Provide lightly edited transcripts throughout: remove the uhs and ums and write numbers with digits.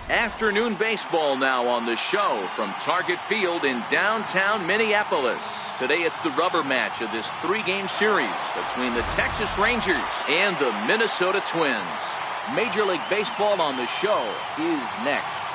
Afternoon baseball now on the show from Target Field in downtown Minneapolis. Today it's the rubber match of this 3-game series between the Texas Rangers and the Minnesota Twins. Major League Baseball on the show is next.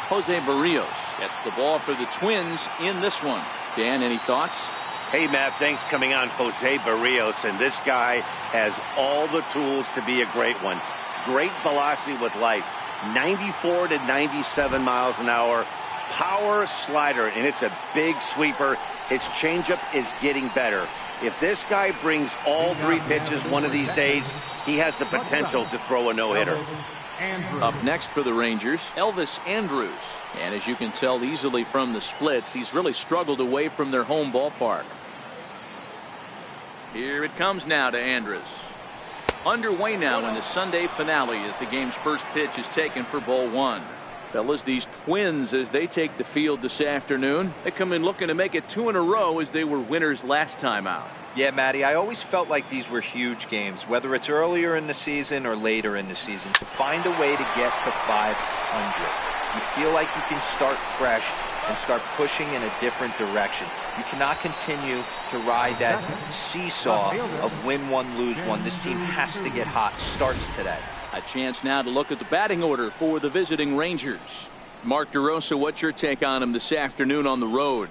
Jose Barrios gets the ball for the Twins in this one. Dan, any thoughts? Hey, Matt, thanks. Coming on, Jose Barrios, and this guy has all the tools to be a great one. Great velocity with life, 94 to 97 miles an hour, power slider, and it's a big sweeper. His changeup is getting better. If this guy brings all 3 pitches one of these days, he has the potential to throw a no-hitter. Up next for the Rangers, Elvis Andrus. And as you can tell easily from the splits, he's really struggled away from their home ballpark. Here it comes now to Andrus. Underway now in the Sunday finale as the game's first pitch is taken for ball 1. Fellas, these Twins, as they take the field this afternoon, they come in looking to make it 2 in a row as they were winners last time out. Yeah, Matty, I always felt like these were huge games, whether it's earlier in the season or later in the season. To find a way to get to 500, you feel like you can start fresh and start pushing in a different direction. You cannot continue to ride that seesaw of win one, lose one. This team has to get hot. Starts today. A chance now to look at the batting order for the visiting Rangers. Mark DeRosa, what's your take on him this afternoon on the road?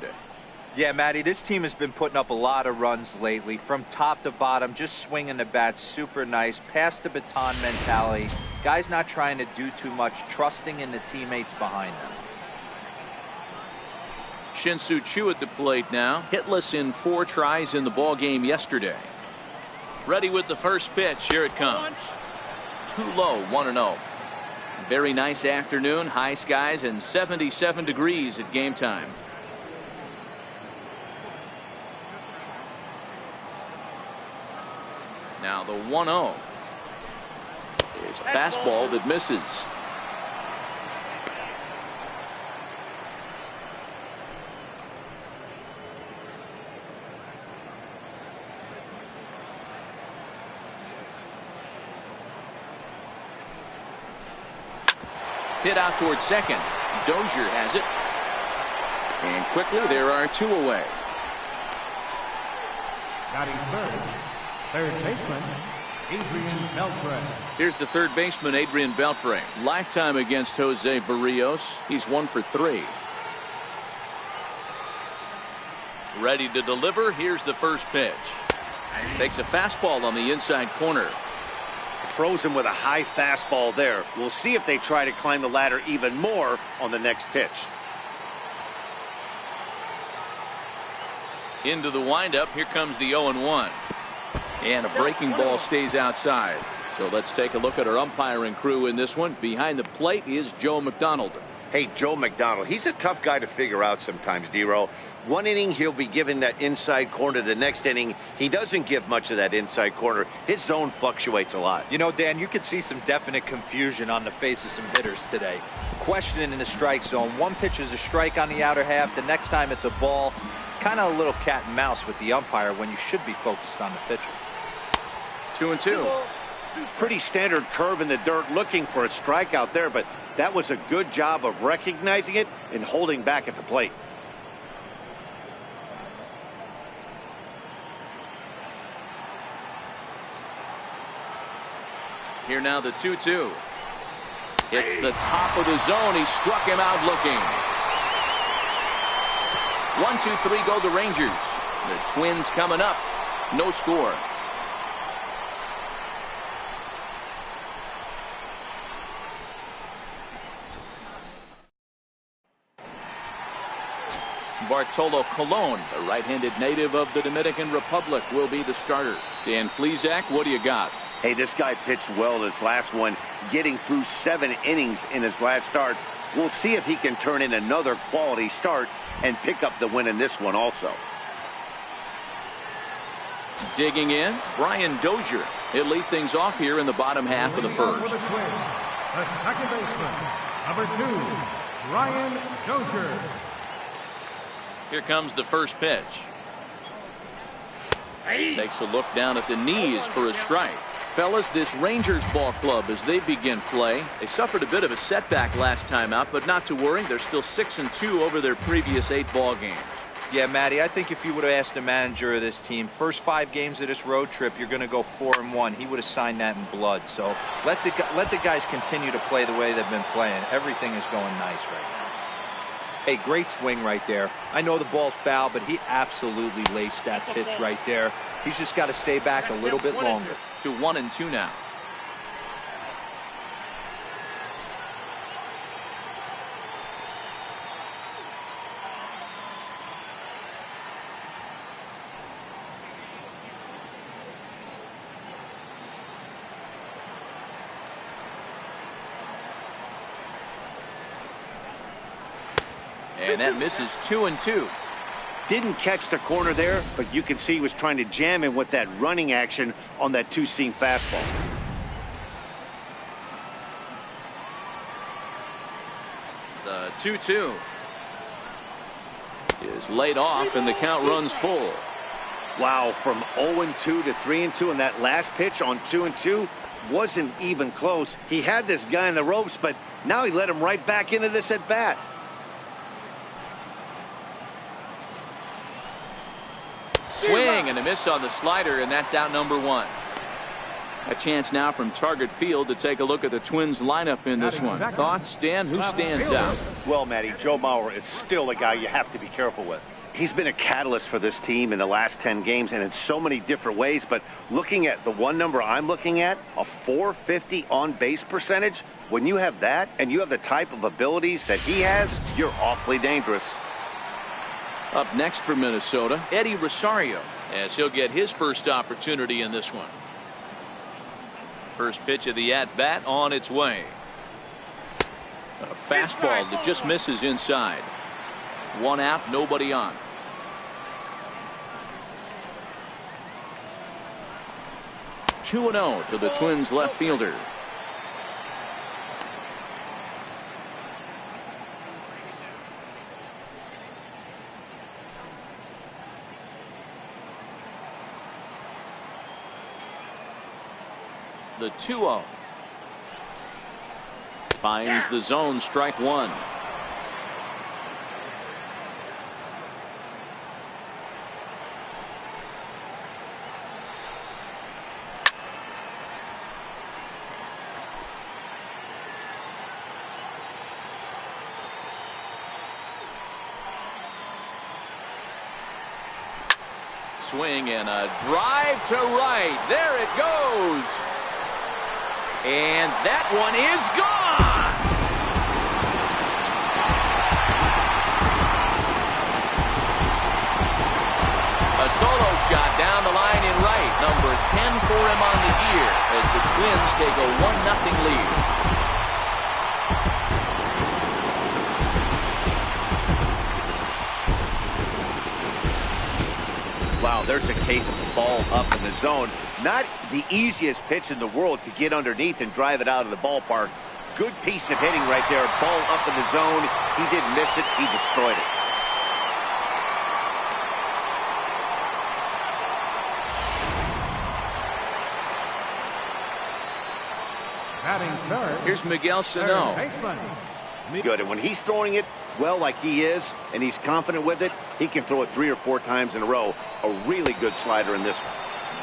Yeah, Matty, this team has been putting up a lot of runs lately. From top to bottom, just swinging the bat super nice. Pass the baton mentality. Guys not trying to do too much, trusting in the teammates behind them. Shin-Soo Choo at the plate now. Hitless in 4 tries in the ball game yesterday. Ready with the first pitch. Here it comes. Too low, 1-0. Very nice afternoon. High skies and 77 degrees at game time. Now the 1-0 is a fastball that misses. Hit out towards second. Dozier has it. And quickly there are 2 away. Batting third baseman, Adrian Beltre. Here's the third baseman, Adrian Beltre. Lifetime against Jose Barrios. He's 1 for 3. Ready to deliver. Here's the first pitch. Takes a fastball on the inside corner. Froze him with a high fastball there. We'll see if they try to climb the ladder even more on the next pitch. Into the windup. Here comes the 0-1. And a breaking ball stays outside. So let's take a look at our umpiring crew in this one. Behind the plate is Joe McDonald. Hey, Joe McDonald, he's a tough guy to figure out sometimes, D-Row. One inning, he'll be given that inside corner. The next inning, he doesn't give much of that inside corner. His zone fluctuates a lot. You know, Dan, you could see some definite confusion on the face of some hitters today. Questioning in the strike zone. One pitch is a strike on the outer half. The next time it's a ball. Kind of a little cat and mouse with the umpire when you should be focused on the pitcher. 2-2. Pretty standard curve in the dirt, looking for a strikeout there, but that was a good job of recognizing it and holding back at the plate. Here now the 2-2. It's the top of the zone. He struck him out looking. 1-2-3 go the Rangers. The Twins coming up. No score. Bartolo Colon, a right-handed native of the Dominican Republic, will be the starter. Dan Plesac, what do you got? Hey, this guy pitched well in his last one, getting through 7 innings in his last start. We'll see if he can turn in another quality start and pick up the win in this one also. Digging in, Brian Dozier. He'll lead things off here in the bottom half of the first. The second baseman, number 2, Brian Dozier. Here comes the first pitch. Takes a look down at the knees for a strike. Fellas, this Rangers ball club, as they begin play, they suffered a bit of a setback last time out, but not to worry. They're still 6-2 over their previous 8 ball games. Yeah, Matty, I think if you would have asked the manager of this team, first 5 games of this road trip, you're going to go 4-1. He would have signed that in blood. So let the guys continue to play the way they've been playing. Everything is going nice right now. Hey, great swing right there. I know the ball's foul, but he absolutely laced that pitch right there. He's just got to stay back a little bit longer. To 1-2 now. And that misses 2-2. Didn't catch the corner there, but you can see he was trying to jam him with that running action on that two-seam fastball. The 2-2 is laid off, and the count runs full. Wow, from 0-2 to 3-2, and that last pitch on 2-2 wasn't even close. He had this guy in the ropes, but now he let him right back into this at bat. Swing and a miss on the slider, and that's out number 1. A chance now from Target Field to take a look at the Twins lineup in this one. Thoughts, Dan? Who stands out? Well, Matty, Joe Mauer is still a guy you have to be careful with. He's been a catalyst for this team in the last 10 games and in so many different ways. But looking at the one number I'm looking at, a .450 on base percentage, when you have that and you have the type of abilities that he has, you're awfully dangerous. Up next for Minnesota, Eddie Rosario, as he'll get his first opportunity in this one. First pitch of the at-bat on its way. A fastball that just misses inside. 1 out, nobody on. Two 2-0 to the Twins left fielder. The 2-0 finds the zone, strike 1. Swing and a drive to right. There it goes. And that one is gone. A solo shot down the line in right. Number 10 for him on the year as the Twins take a 1-0 lead. Wow, there's a case of the ball up in the zone. Not the easiest pitch in the world to get underneath and drive it out of the ballpark. Good piece of hitting right there. Ball up in the zone. He didn't miss it. He destroyed it. Batting third. Here's Miguel Sano. Good, and when he's throwing it well like he is, and he's confident with it, he can throw it 3 or 4 times in a row. A really good slider in this one.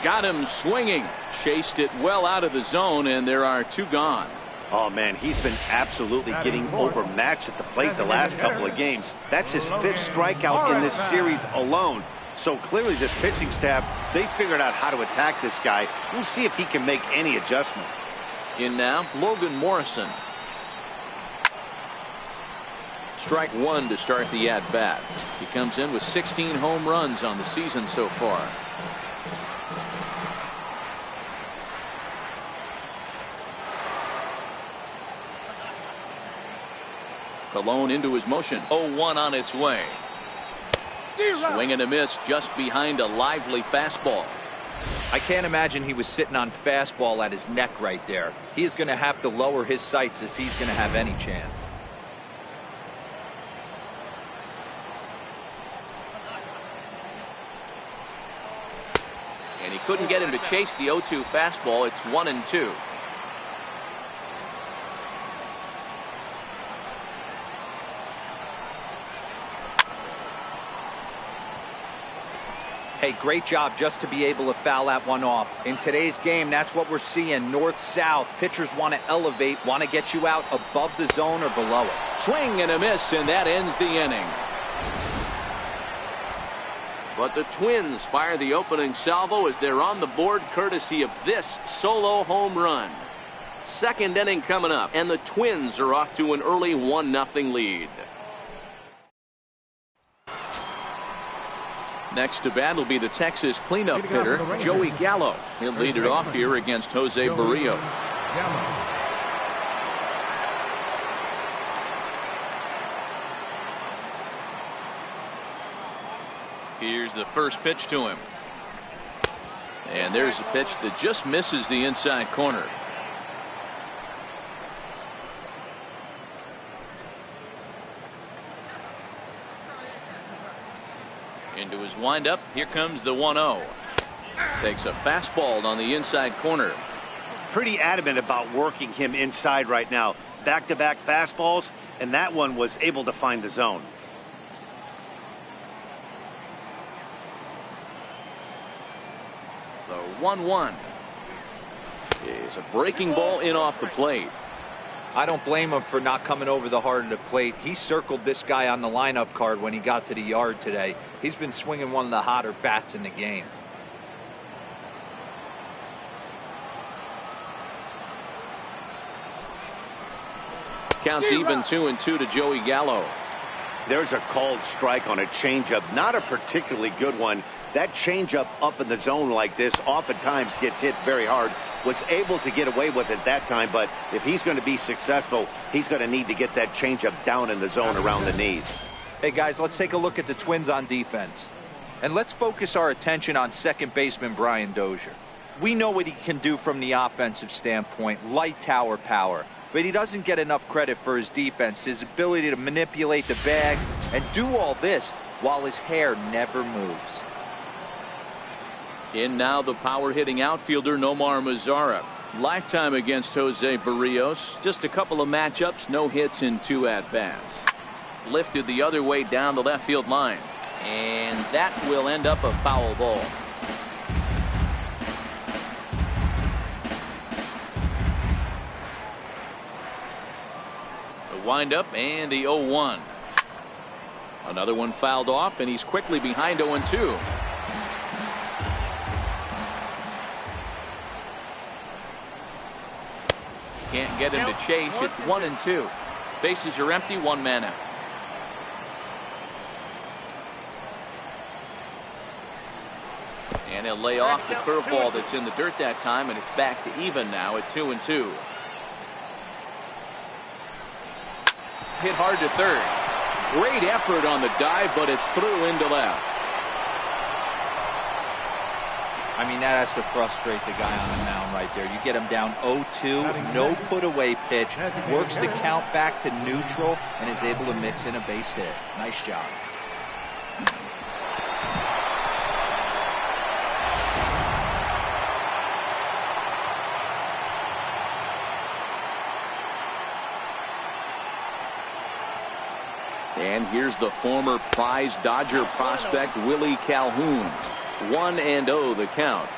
Got him swinging. Chased it well out of the zone, and there are 2 gone. Oh, man, he's been absolutely getting overmatched at the plate the last couple of games. That's his 5th strikeout in this series alone. So clearly this pitching staff, they figured out how to attack this guy. We'll see if he can make any adjustments. In now, Logan Morrison. Strike 1 to start the at-bat. He comes in with 16 home runs on the season so far. Colon into his motion. 0-1 on its way. Swing and a miss just behind a lively fastball. I can't imagine he was sitting on fastball at his neck right there. He is going to have to lower his sights if he's going to have any chance. And he couldn't get him to chase the 0-2 fastball. It's 1-2. Hey, great job just to be able to foul that one off. In today's game, that's what we're seeing. North-south. Pitchers want to elevate, want to get you out above the zone or below it. Swing and a miss, and that ends the inning. But the Twins fire the opening salvo as they're on the board courtesy of this solo home run. Second inning coming up, and the Twins are off to an early 1-0 lead. Next to bat will be the Texas cleanup hitter, Joey Gallo. He'll lead it off here against Jose Barrios. Here's the first pitch to him. And there's a pitch that just misses the inside corner. Into his windup. Here comes the 1-0. Takes a fastball on the inside corner. Pretty adamant about working him inside right now. Back-to-back fastballs, and that one was able to find the zone. The 1-1 is a breaking ball in off the plate. I don't blame him for not coming over the heart of the plate. He circled this guy on the lineup card when he got to the yard today. He's been swinging one of the hotter bats in the game. Counts even 2-2 to Joey Gallo. There's a called strike on a changeup, not a particularly good one. That changeup up in the zone like this oftentimes gets hit very hard. Was able to get away with it that time, but if he's going to be successful, he's going to need to get that changeup down in the zone around the knees. Hey guys, let's take a look at the Twins on defense. And let's focus our attention on second baseman Brian Dozier. We know what he can do from the offensive standpoint, light tower power. But he doesn't get enough credit for his defense, his ability to manipulate the bag and do all this while his hair never moves. In now the power hitting outfielder Nomar Mazara. Lifetime against Jose Barrios. Just a couple of matchups, no hits in 2 at-bats. Lifted the other way down the left field line. And that will end up a foul ball. The windup and the 0-1. Another one fouled off, and he's quickly behind 0-2. Can't get him to chase. It's 1-2. Bases are empty. 1 man out. And he'll lay off the curveball that's in the dirt that time, and it's back to even now at 2-2. Hit hard to third. Great effort on the dive, but it's through into left. I mean, that has to frustrate the guy on the mound right there. You get him down 0-2, no put away pitch, works the count back to neutral, and is able to mix in a base hit. Nice job. And here's the former prize Dodger prospect Willie Calhoun. 1-0 the count.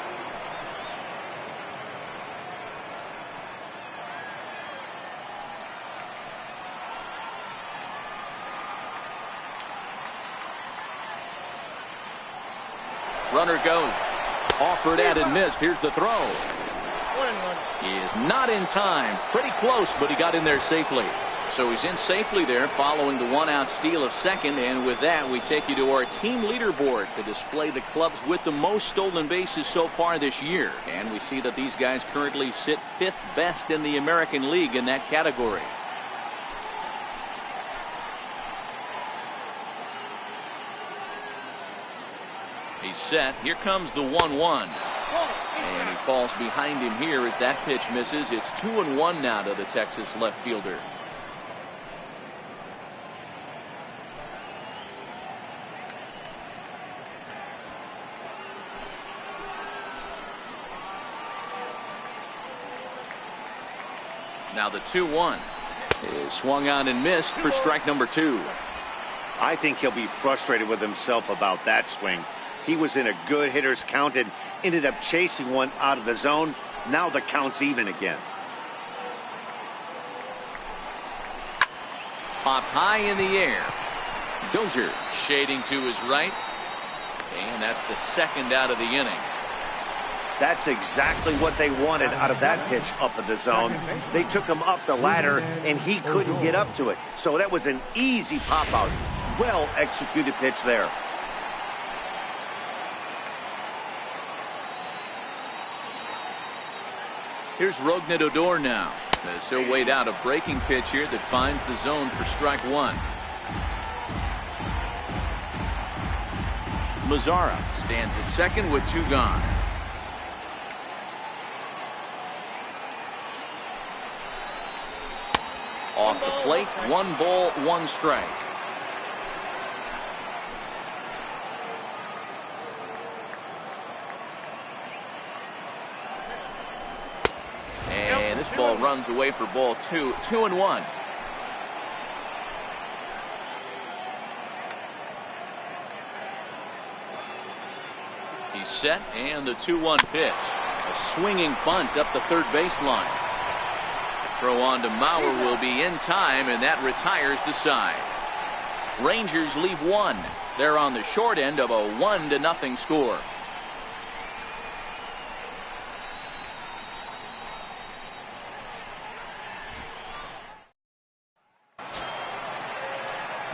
Runner goes. Offered at and missed. Here's the throw. He is not in time. Pretty close, but he got in there safely. So he's in safely there following the 1-out steal of second. And with that, we take you to our team leaderboard to display the clubs with the most stolen bases so far this year. And we see that these guys currently sit 5th best in the American League in that category. He's set. Here comes the 1-1. And he falls behind him here as that pitch misses. It's 2-1 now to the Texas left fielder. Now the 2-1 is swung on and missed for strike number 2. I think he'll be frustrated with himself about that swing. He was in a good hitter's count and ended up chasing one out of the zone. Now the count's even again. Popped high in the air. Dozier shading to his right. And that's the second out of the inning. That's exactly what they wanted out of that pitch up in the zone. They took him up the ladder, and he couldn't get up to it. So that was an easy pop-out. Well-executed pitch there. Here's Rougned Odor now, as he'll wait out a breaking pitch here that finds the zone for strike 1. Mazzara stands at second with 2 gone. Off the plate, 1 ball, 1 strike. And this ball runs away for ball 2, 2-1. He's set, and the 2-1 pitch. A swinging bunt up the third baseline. Throw on to Mauer will be in time, and that retires the side. Rangers leave 1. They're on the short end of a 1-0 score.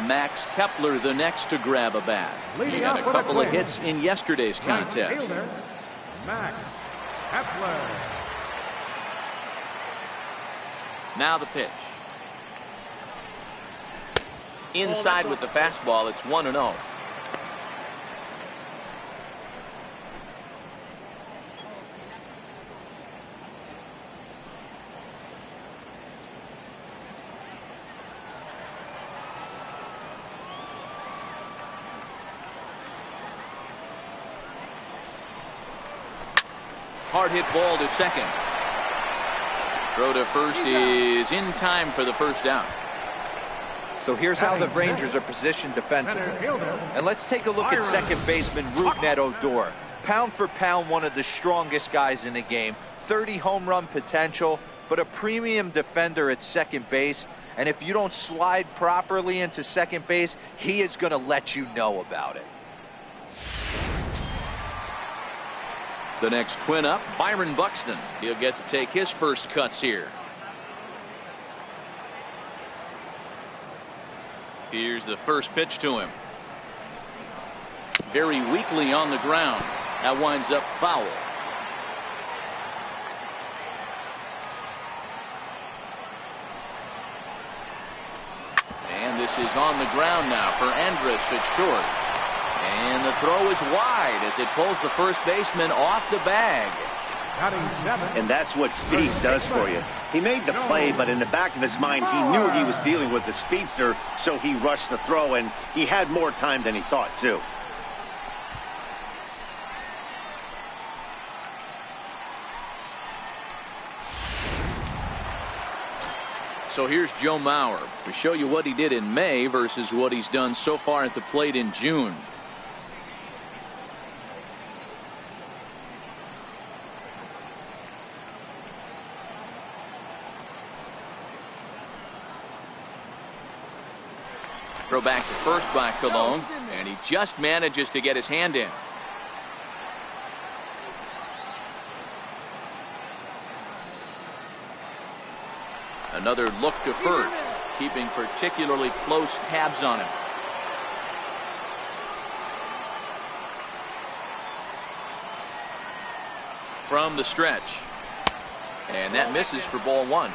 Max Kepler the next to grab a bat. He had a couple of hits in yesterday's contest. Max Kepler. Now the pitch. Inside with the fastball, it's 1-0. Hard hit ball to second. Throw to first is in time for the first out. So here's how the Rangers are positioned defensively. And let's take a look at second baseman Rougned Odor. Pound for pound, one of the strongest guys in the game. 30 home run potential, but a premium defender at second base. And if you don't slide properly into second base, he is going to let you know about it. The next twin up, Byron Buxton. He'll get to take his first cuts here. Here's the first pitch to him. Very weakly on the ground. That winds up foul. And this is on the ground now for Andrus at short. And the throw is wide as it pulls the first baseman off the bag. And that's what speed does for you. He made the play, but in the back of his mind, he knew he was dealing with the speedster, so he rushed the throw, and he had more time than he thought, too. So here's Joe Mauer to show you what he did in May versus what he's done so far at the plate in June. Throw back to first by Colon, and he just manages to get his hand in. Another look to first, keeping particularly close tabs on him. From the stretch, and that misses for ball 1.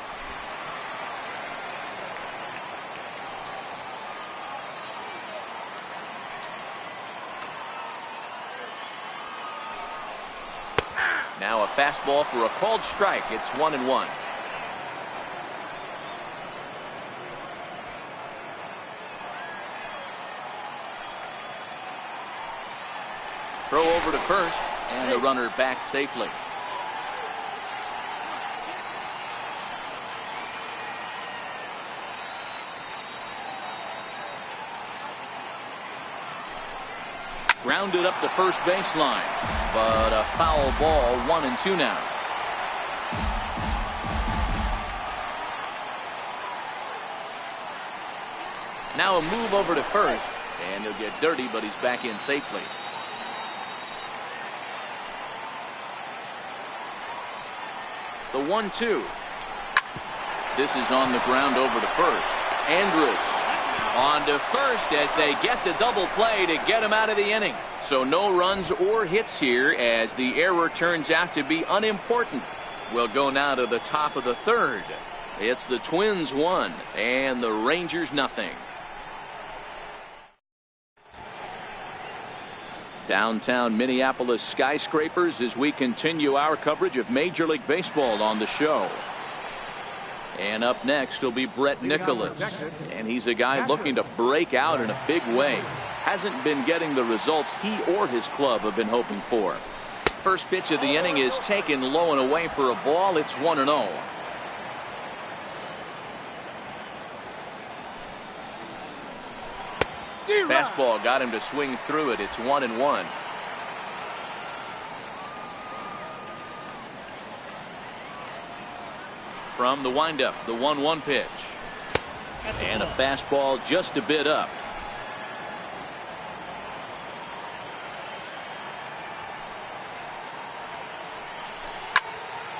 Now a fastball for a called strike. It's 1-1. Throw over to first, and the runner back safely. grounded up the first baseline, but a foul ball, 1-2 now. Now a move over to first, and he'll get dirty, but he's back in safely. The 1-2. This is on the ground over to first. Andrus on to first as they get the double play to get him out of the inning. So no runs or hits here as the error turns out to be unimportant. We'll go now to the top of the third. It's the Twins 1 and the Rangers nothing. Downtown Minneapolis skyscrapers as we continue our coverage of Major League Baseball on the show. And up next will be Brett Nicholas, and he's a guy looking to break out in a big way. Hasn't been getting the results he or his club have been hoping for. First pitch of the inning is taken low and away for a ball. It's 1-0. Fastball got him to swing through it. It's 1-1. From the windup, the 1-1 pitch. And a fastball just a bit up.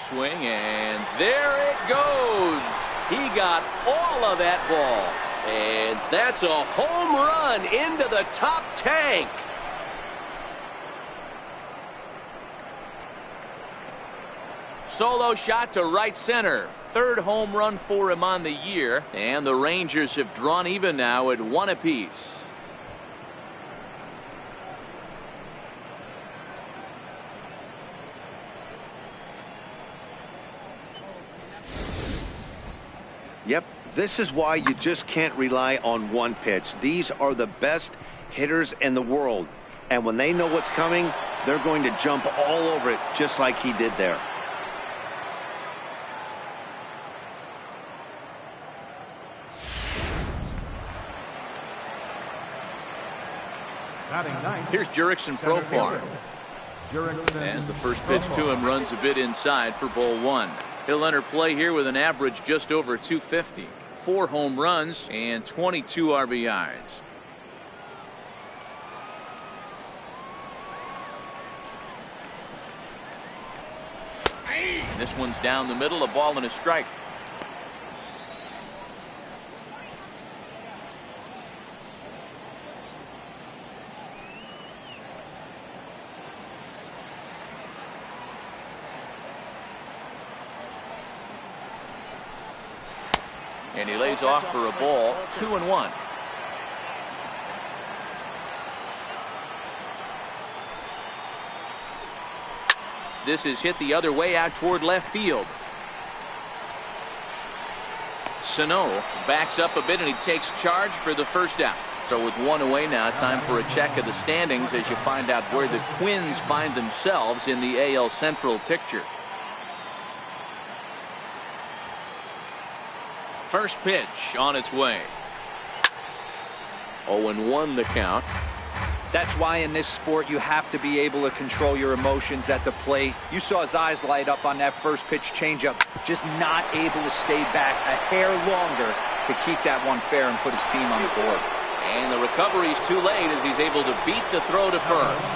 Swing, and there it goes. He got all of that ball. And that's a home run into the top tank. Solo shot to right center. Third home run for him on the year. And the Rangers have drawn even now at 1 apiece. Yep, this is why you just can't rely on one pitch. These are the best hitters in the world. And when they know what's coming, they're going to jump all over it just like he did there. Here's Jurickson Profar. As the first pitch to him runs a bit inside for ball 1. He'll enter play here with an average just over 250. 4 home runs and 22 RBIs. And this one's down the middle, a ball and a strike. And he lays off for a ball, 2-1. This is hit the other way out toward left field. Sano backs up a bit and he takes charge for the first out. So with 1 away now, time for a check of the standings as you find out where the Twins find themselves in the AL Central picture. First pitch on its way. 0-1 the count. That's why in this sport you have to be able to control your emotions at the plate. You saw his eyes light up on that first pitch changeup. Just not able to stay back a hair longer to keep that one fair and put his team on the board. And the recovery's too late as he's able to beat the throw to first.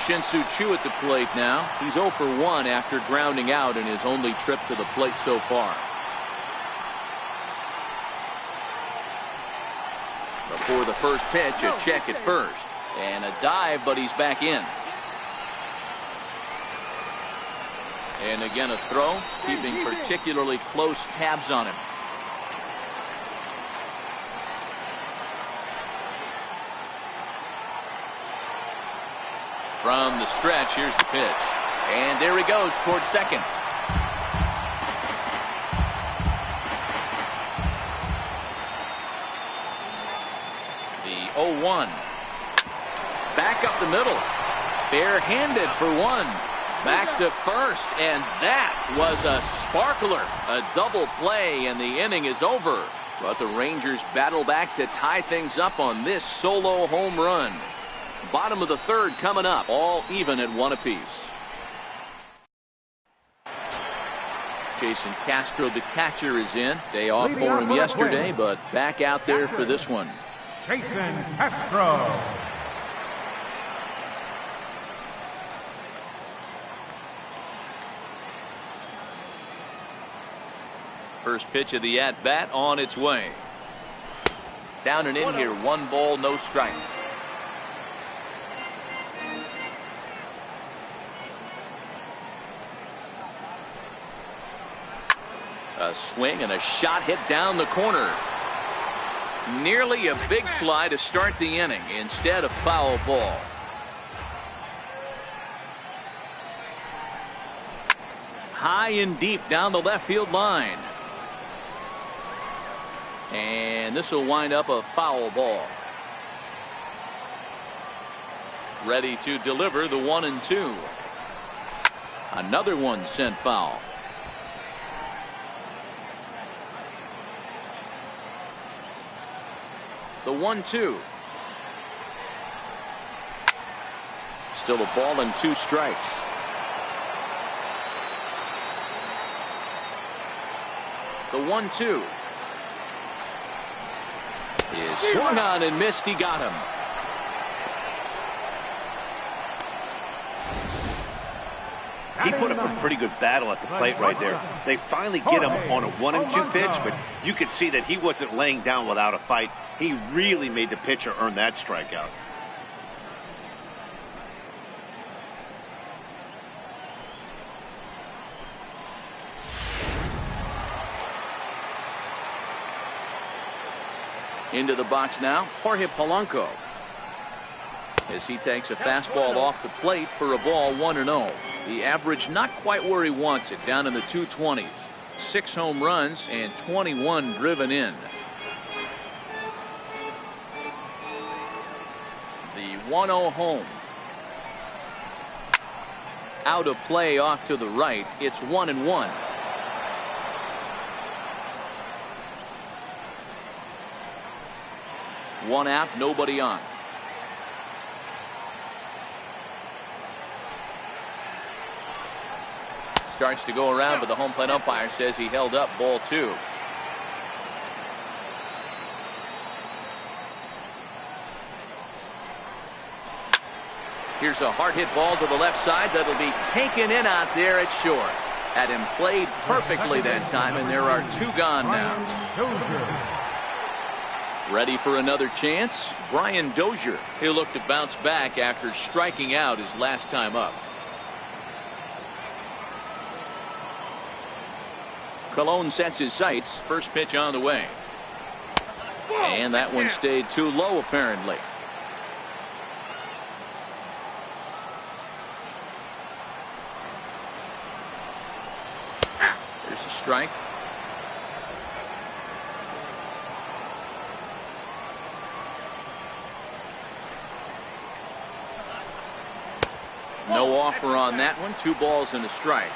Shin-Soo Choo at the plate now. He's 0 for 1 after grounding out in his only trip to the plate so far. Before the first pitch, a check at first. And a dive, but he's back in. And again a throw, keeping particularly close tabs on him. From the stretch, here's the pitch. And there he goes towards second. The 0-1. Back up the middle. Barehanded for 1. Back to first, and that was a sparkler. A double play, and the inning is over. But the Rangers battle back to tie things up on this solo home run. Bottom of the third coming up, all even at 1 apiece. Jason Castro, the catcher, is in. Day off for him yesterday, but back out there for this one. Jason Castro. First pitch of the at-bat on its way. Down and in here, 1 ball, no strikes. A swing and a shot hit down the corner. Nearly a big fly to start the inning. Instead, a foul ball. High and deep down the left field line. And this will wind up a foul ball. Ready to deliver the 1-2. Another one sent foul. The 1-2. Still a ball and 2 strikes. The 1-2 is swung on and missed. He got him. He put up a pretty good battle at the plate right there. They finally get him on a 1-2 pitch, but you could see that he wasn't laying down without a fight. He really made the pitcher earn that strikeout. Into the box now, Jorge Polanco. As he takes a fastball off the plate for a ball, 1-0. The average not quite where he wants it, down in the 220s. 6 home runs and 21 driven in. The 1-0 home. Out of play off to the right. It's 1-1. One out, nobody on. Starts to go around, but the home plate umpire says he held up, ball 2. Here's a hard hit ball to the left side that'll be taken in out there at short. Had him played perfectly that time, and there are 2 gone now. Ready for another chance? Brian Dozier. He'll look to bounce back after striking out his last time up. Colon sets his sights. First pitch on the way. And that one stayed too low, apparently. There's a strike. No offer on that one. 2 balls and a strike.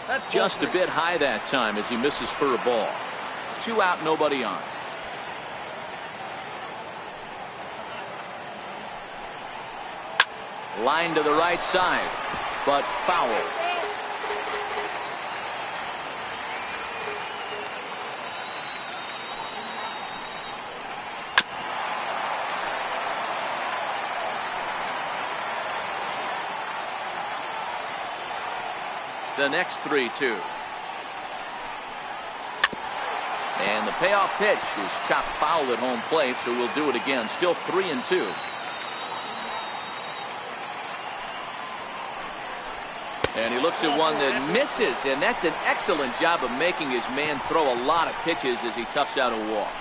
That's just a bit high that time as he misses for a ball. 2 out, nobody on. Line to the right side, but foul. The next 3-2. And the payoff pitch is chopped foul at home plate, so we'll do it again. Still 3-2. And he looks at one that misses, and that's an excellent job of making his man throw a lot of pitches as he toughs out a walk.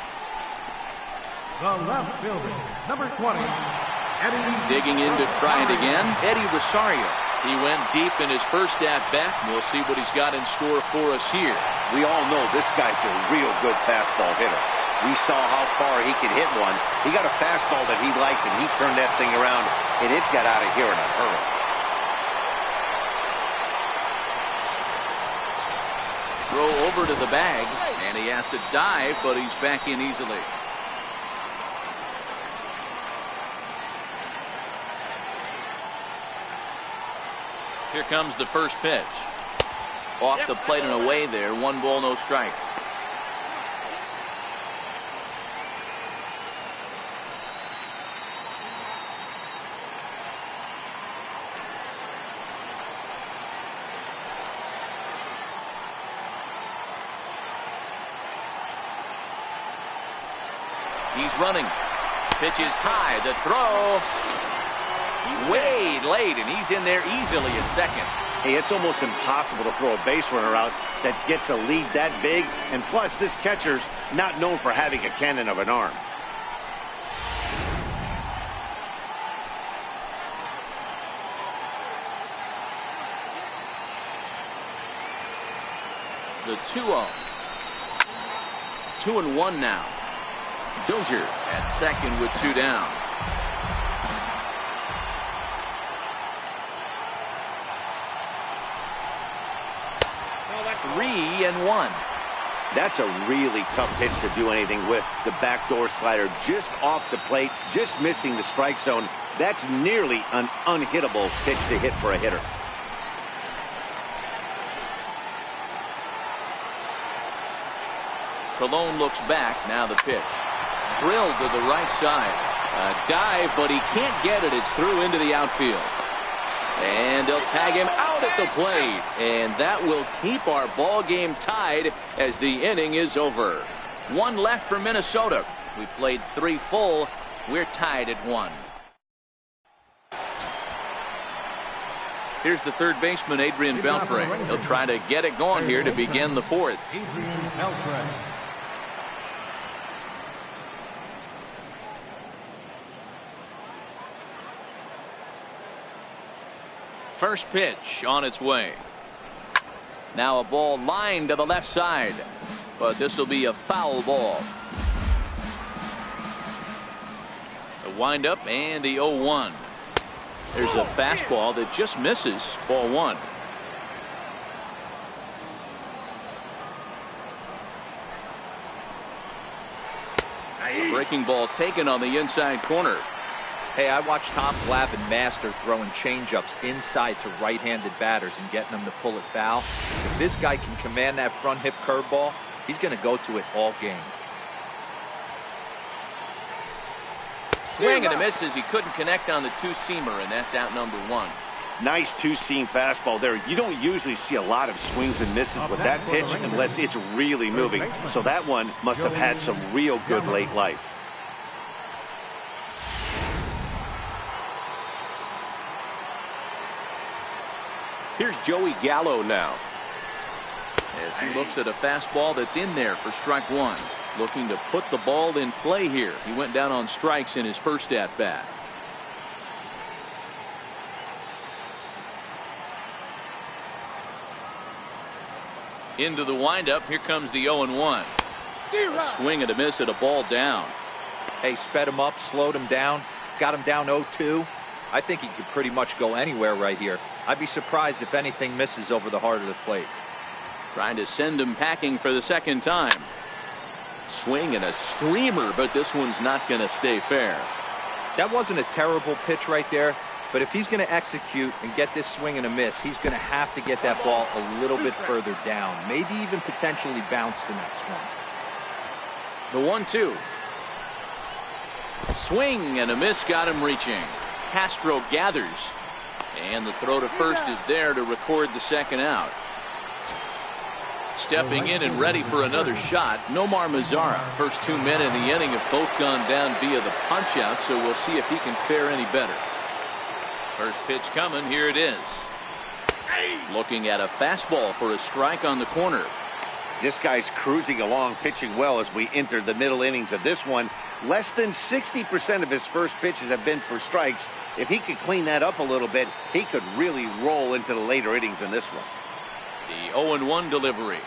The left fielder, number 20, Eddie. Digging in to try it again, Eddie Rosario. He went deep in his first at-bat. We'll see what he's got in store for us here. We all know this guy's a real good fastball hitter. We saw how far he could hit one. He got a fastball that he liked, and he turned that thing around, and it got out of here in a hurry. over to the bag, and he has to dive, but he's back in easily. Here comes the first pitch. Off the plate and away there. 1 ball, no strikes. He's running. Pitch is high. The throw. Way late, and he's in there easily at second. Hey, it's almost impossible to throw a base runner out that gets a lead that big. And plus, this catcher's not known for having a cannon of an arm. The 2-0. 2-1 now. Dozier at second with 2 down. Oh, 3-1. That's a really tough pitch to do anything with. The backdoor slider just off the plate, just missing the strike zone. That's nearly an unhittable pitch to hit for a hitter. Colon looks back. Now the pitch. Drilled to the right side. A dive, but he can't get it. It's through into the outfield. And they'll tag him out at the plate. And that will keep our ball game tied as the inning is over. 1 left for Minnesota. We played 3 full. We're tied at 1. Here's the third baseman, Adrian Beltre. He'll try to get it going here to begin the 4th. Adrian Beltre. First pitch on its way. Now a ball lined to the left side, but this will be a foul ball. The windup and the 0-1. There's a fastball that just misses. Ball 1. Breaking ball taken on the inside corner. Hey, I watched Tom Glavine master throwing changeups inside to right-handed batters and getting them to pull it foul. If this guy can command that front hip curveball, he's going to go to it all game. Swing and a miss as he couldn't connect on the 2-seamer, and that's out number 1. Nice 2-seam fastball there. You don't usually see a lot of swings and misses with that pitch unless it's really moving. So that one must have had some real good late life. Here's Joey Gallo now, as he looks at a fastball that's in there for strike 1. Looking to put the ball in play here. He went down on strikes in his first at bat. Into the windup. Here comes the 0-1. A swing and a miss at a ball down. Hey, sped him up, slowed him down, got him down 0-2. I think he could pretty much go anywhere right here. I'd be surprised if anything misses over the heart of the plate. Trying to send him packing for the second time. Swing and a screamer, but this one's not going to stay fair. That wasn't a terrible pitch right there, but if he's going to execute and get this swing and a miss, he's going to have to get that ball a little bit further down, maybe even potentially bounce the next one. The 1-2. Swing and a miss got him reaching. Castro gathers, and the throw to first is there to record the second out. Stepping in and ready for another shot, Nomar Mazara. First 2 men in the inning have both gone down via the punch out, so we'll see if he can fare any better. First pitch coming. Here it is. Looking at a fastball for a strike on the corner. This guy's cruising along, pitching well as we enter the middle innings of this one. Less than 60% of his first pitches have been for strikes. If he could clean that up a little bit, he could really roll into the later innings in this one. The 0-1 delivery.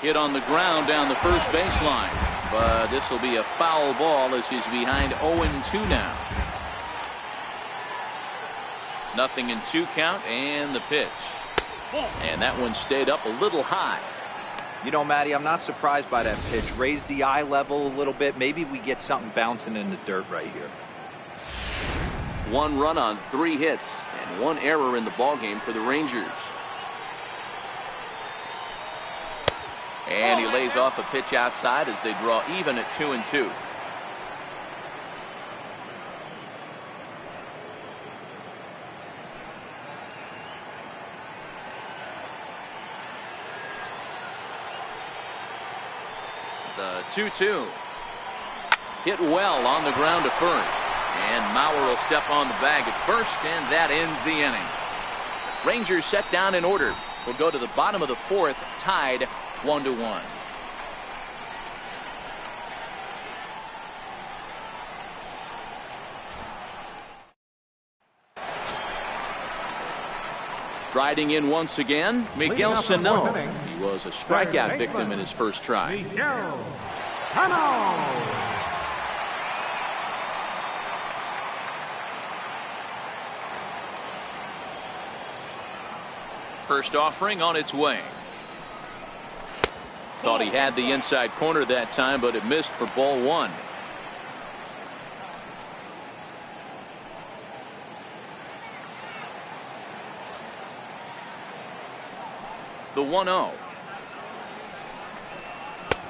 Hit on the ground down the first baseline, but this will be a foul ball as he's behind 0-2 now. 0-2 count, and the pitch. And that one stayed up a little high. You know, Matty, I'm not surprised by that pitch. Raise the eye level a little bit. Maybe we get something bouncing in the dirt right here. 1 run on 3 hits and 1 error in the ballgame for the Rangers. And he lays off a pitch outside as they draw even at 2-2. The 2-2. Hit well on the ground to first. And Mauer will step on the bag at first, and that ends the inning. Rangers set down in order. We'll go to the bottom of the 4th, tied 1-1. Striding in once again, Miguel Sano. He was a strikeout victim in his first try. Miguel Sano. First offering on its way. Thought he had the inside corner that time, but it missed for ball 1. The 1-0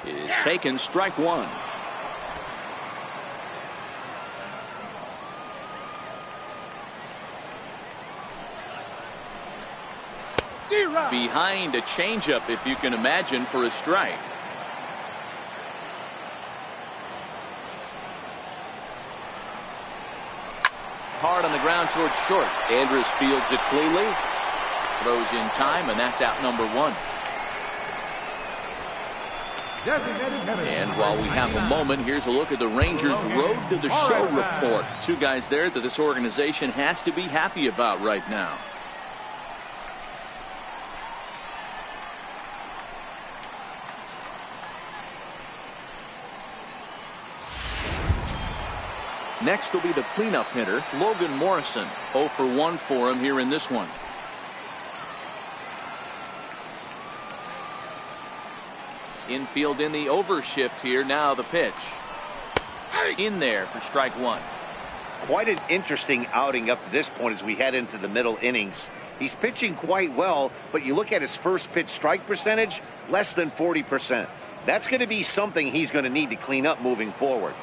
is taken, strike 1. Behind a changeup, if you can imagine, for a strike. Hard on the ground towards short. Andrus fields it cleanly. Throws in time, and that's out number 1. And while we have a moment, here's a look at the Rangers' Road to the Show report. 2 guys there that this organization has to be happy about right now. Next will be the cleanup hitter, Logan Morrison. 0 for 1 for him here in this one. Infield in the overshift here. Now the pitch. In there for strike 1. Quite an interesting outing up to this point as we head into the middle innings. He's pitching quite well, but you look at his first pitch strike percentage, less than 40%. That's going to be something he's going to need to clean up moving forward.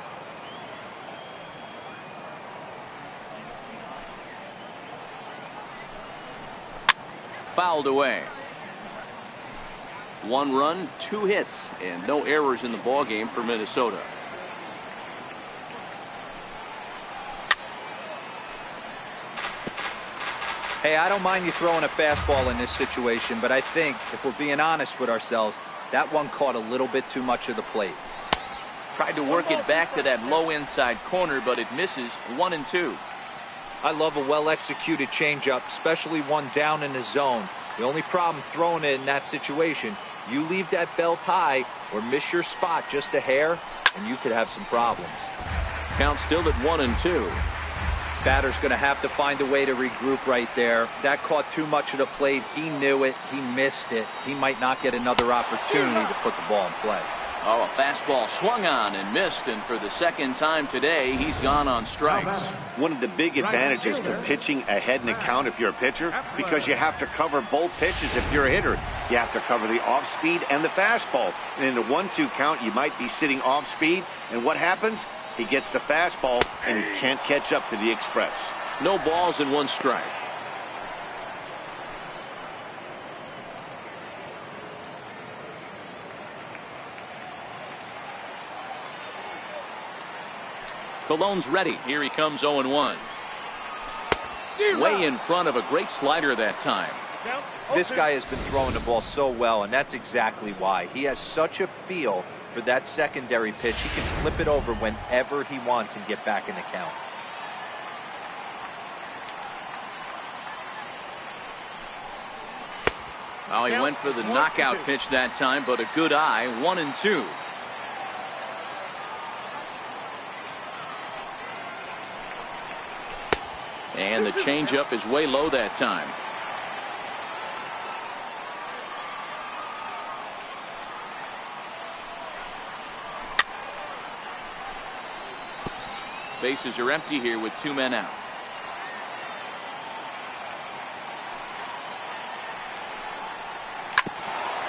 Fouled away. 1 run, 2 hits, and no errors in the ballgame for Minnesota. Hey, I don't mind you throwing a fastball in this situation, but I think, if we're being honest with ourselves, that one caught a little bit too much of the plate. Tried to work it back to that low inside corner, but it misses. 1-2. I love a well-executed changeup, especially one down in the zone. The only problem throwing it in that situation, you leave that belt high or miss your spot just a hair, and you could have some problems. Count still at 1-2. Batter's going to have to find a way to regroup right there. That caught too much of the plate. He knew it. He missed it. He might not get another opportunity to put the ball in play. Oh, a fastball swung on and missed, and for the second time today, he's gone on strikes. One of the big advantages to pitching ahead in a count if you're a pitcher, because you have to cover both pitches if you're a hitter. You have to cover the off-speed and the fastball. And in a 1-2 count, you might be sitting off-speed, and what happens? He gets the fastball, and he can't catch up to the express. No balls and 1 strike. Cologne's ready. Here he comes 0-1. Way in front of a great slider that time. This guy has been throwing the ball so well, and that's exactly why. He has such a feel for that secondary pitch. He can flip it over whenever he wants and get back in the count. Well, he went for the knockout pitch that time, but a good eye. 1-2. And the changeup is way low that time. Bases are empty here with 2 men out.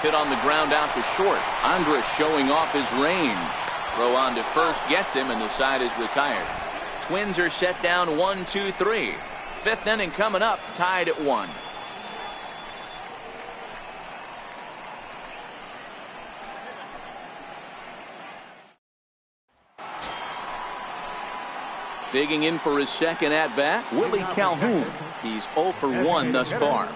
Hit on the ground out to short. Andrus showing off his range. Throw on to first gets him, and the side is retired. Twins are set down 1-2-3. 5th inning coming up, tied at 1. Digging in for his second at bat, Willie Calhoun. He's 0 for 1 thus far.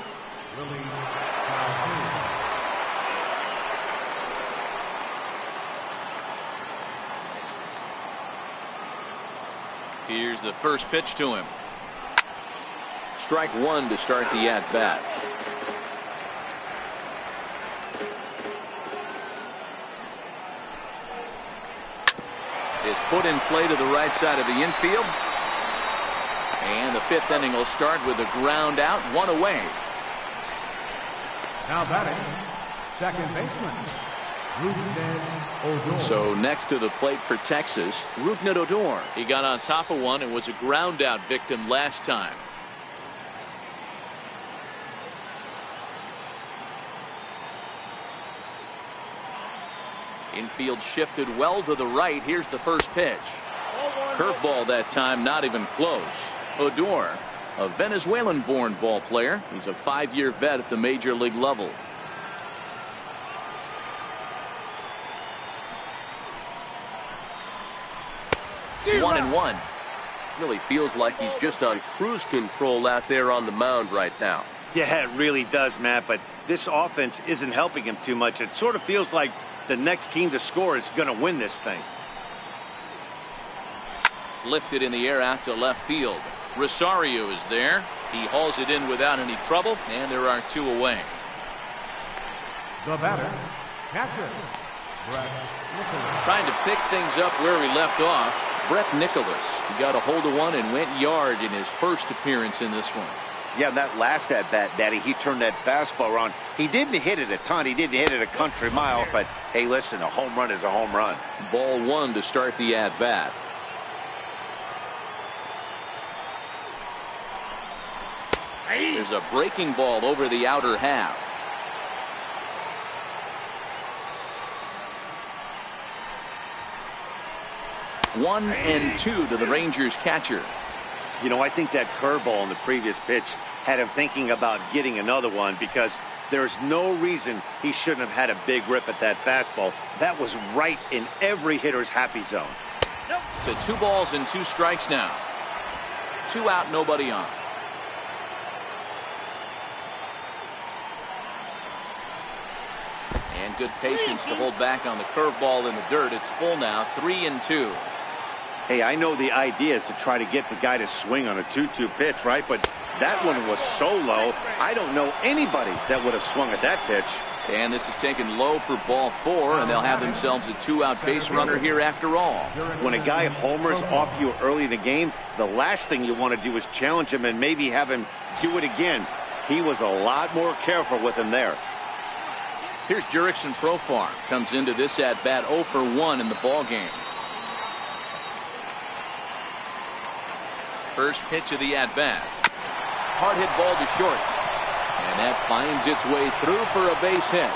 Here's the first pitch to him. Strike 1 to start the at bat. Is put in play to the right side of the infield. And the 5th inning will start with a ground out, 1 away. Now batting, second baseman, Odor. So next to the plate for Texas, Odor. He got on top of one and was a ground out victim last time. Infield shifted well to the right. Here's the first pitch. Curveball that time, not even close. Odor, a Venezuelan-born ball player. He's a 5-year vet at the major league level. One and one. Really feels like he's just on cruise control out there on the mound right now. Yeah, it really does, Matt, but this offense isn't helping him too much. It sort of feels like the next team to score is going to win this thing. Lifted in the air out to left field. Rosario is there. He hauls it in without any trouble, and there are 2 away. The batter, catcher, Brett Nicholas. Trying to pick things up where he left off. Brett Nicholas. He got a hold of one and went yard in his first appearance in this one. Yeah, that last at bat, Daddy, he turned that fastball around. He didn't hit it a ton. He didn't hit it a country mile. But, hey, listen, a home run is a home run. Ball 1 to start the at-bat. There's a breaking ball over the outer half. One and 2 to the Rangers catcher. You know, I think that curveball in the previous pitch had him thinking about getting another one, because there's no reason he shouldn't have had a big rip at that fastball. That was right in every hitter's happy zone. To 2 balls and 2 strikes now. 2 out, nobody on. And good patience to hold back on the curveball in the dirt. It's full now, 3 and 2. Hey, I know the idea is to try to get the guy to swing on a 2-2 pitch, right? But that one was so low, I don't know anybody that would have swung at that pitch. And this is taken low for ball 4, and they'll have themselves a 2-out base runner here after all. When a guy homers off you early in the game, the last thing you want to do is challenge him and maybe have him do it again. He was a lot more careful with him there. Here's Jurickson Profar. Comes into this at-bat 0 for 1 in the ball game. First pitch of the at-bat. Hard hit ball to short. And that finds its way through for a base hit.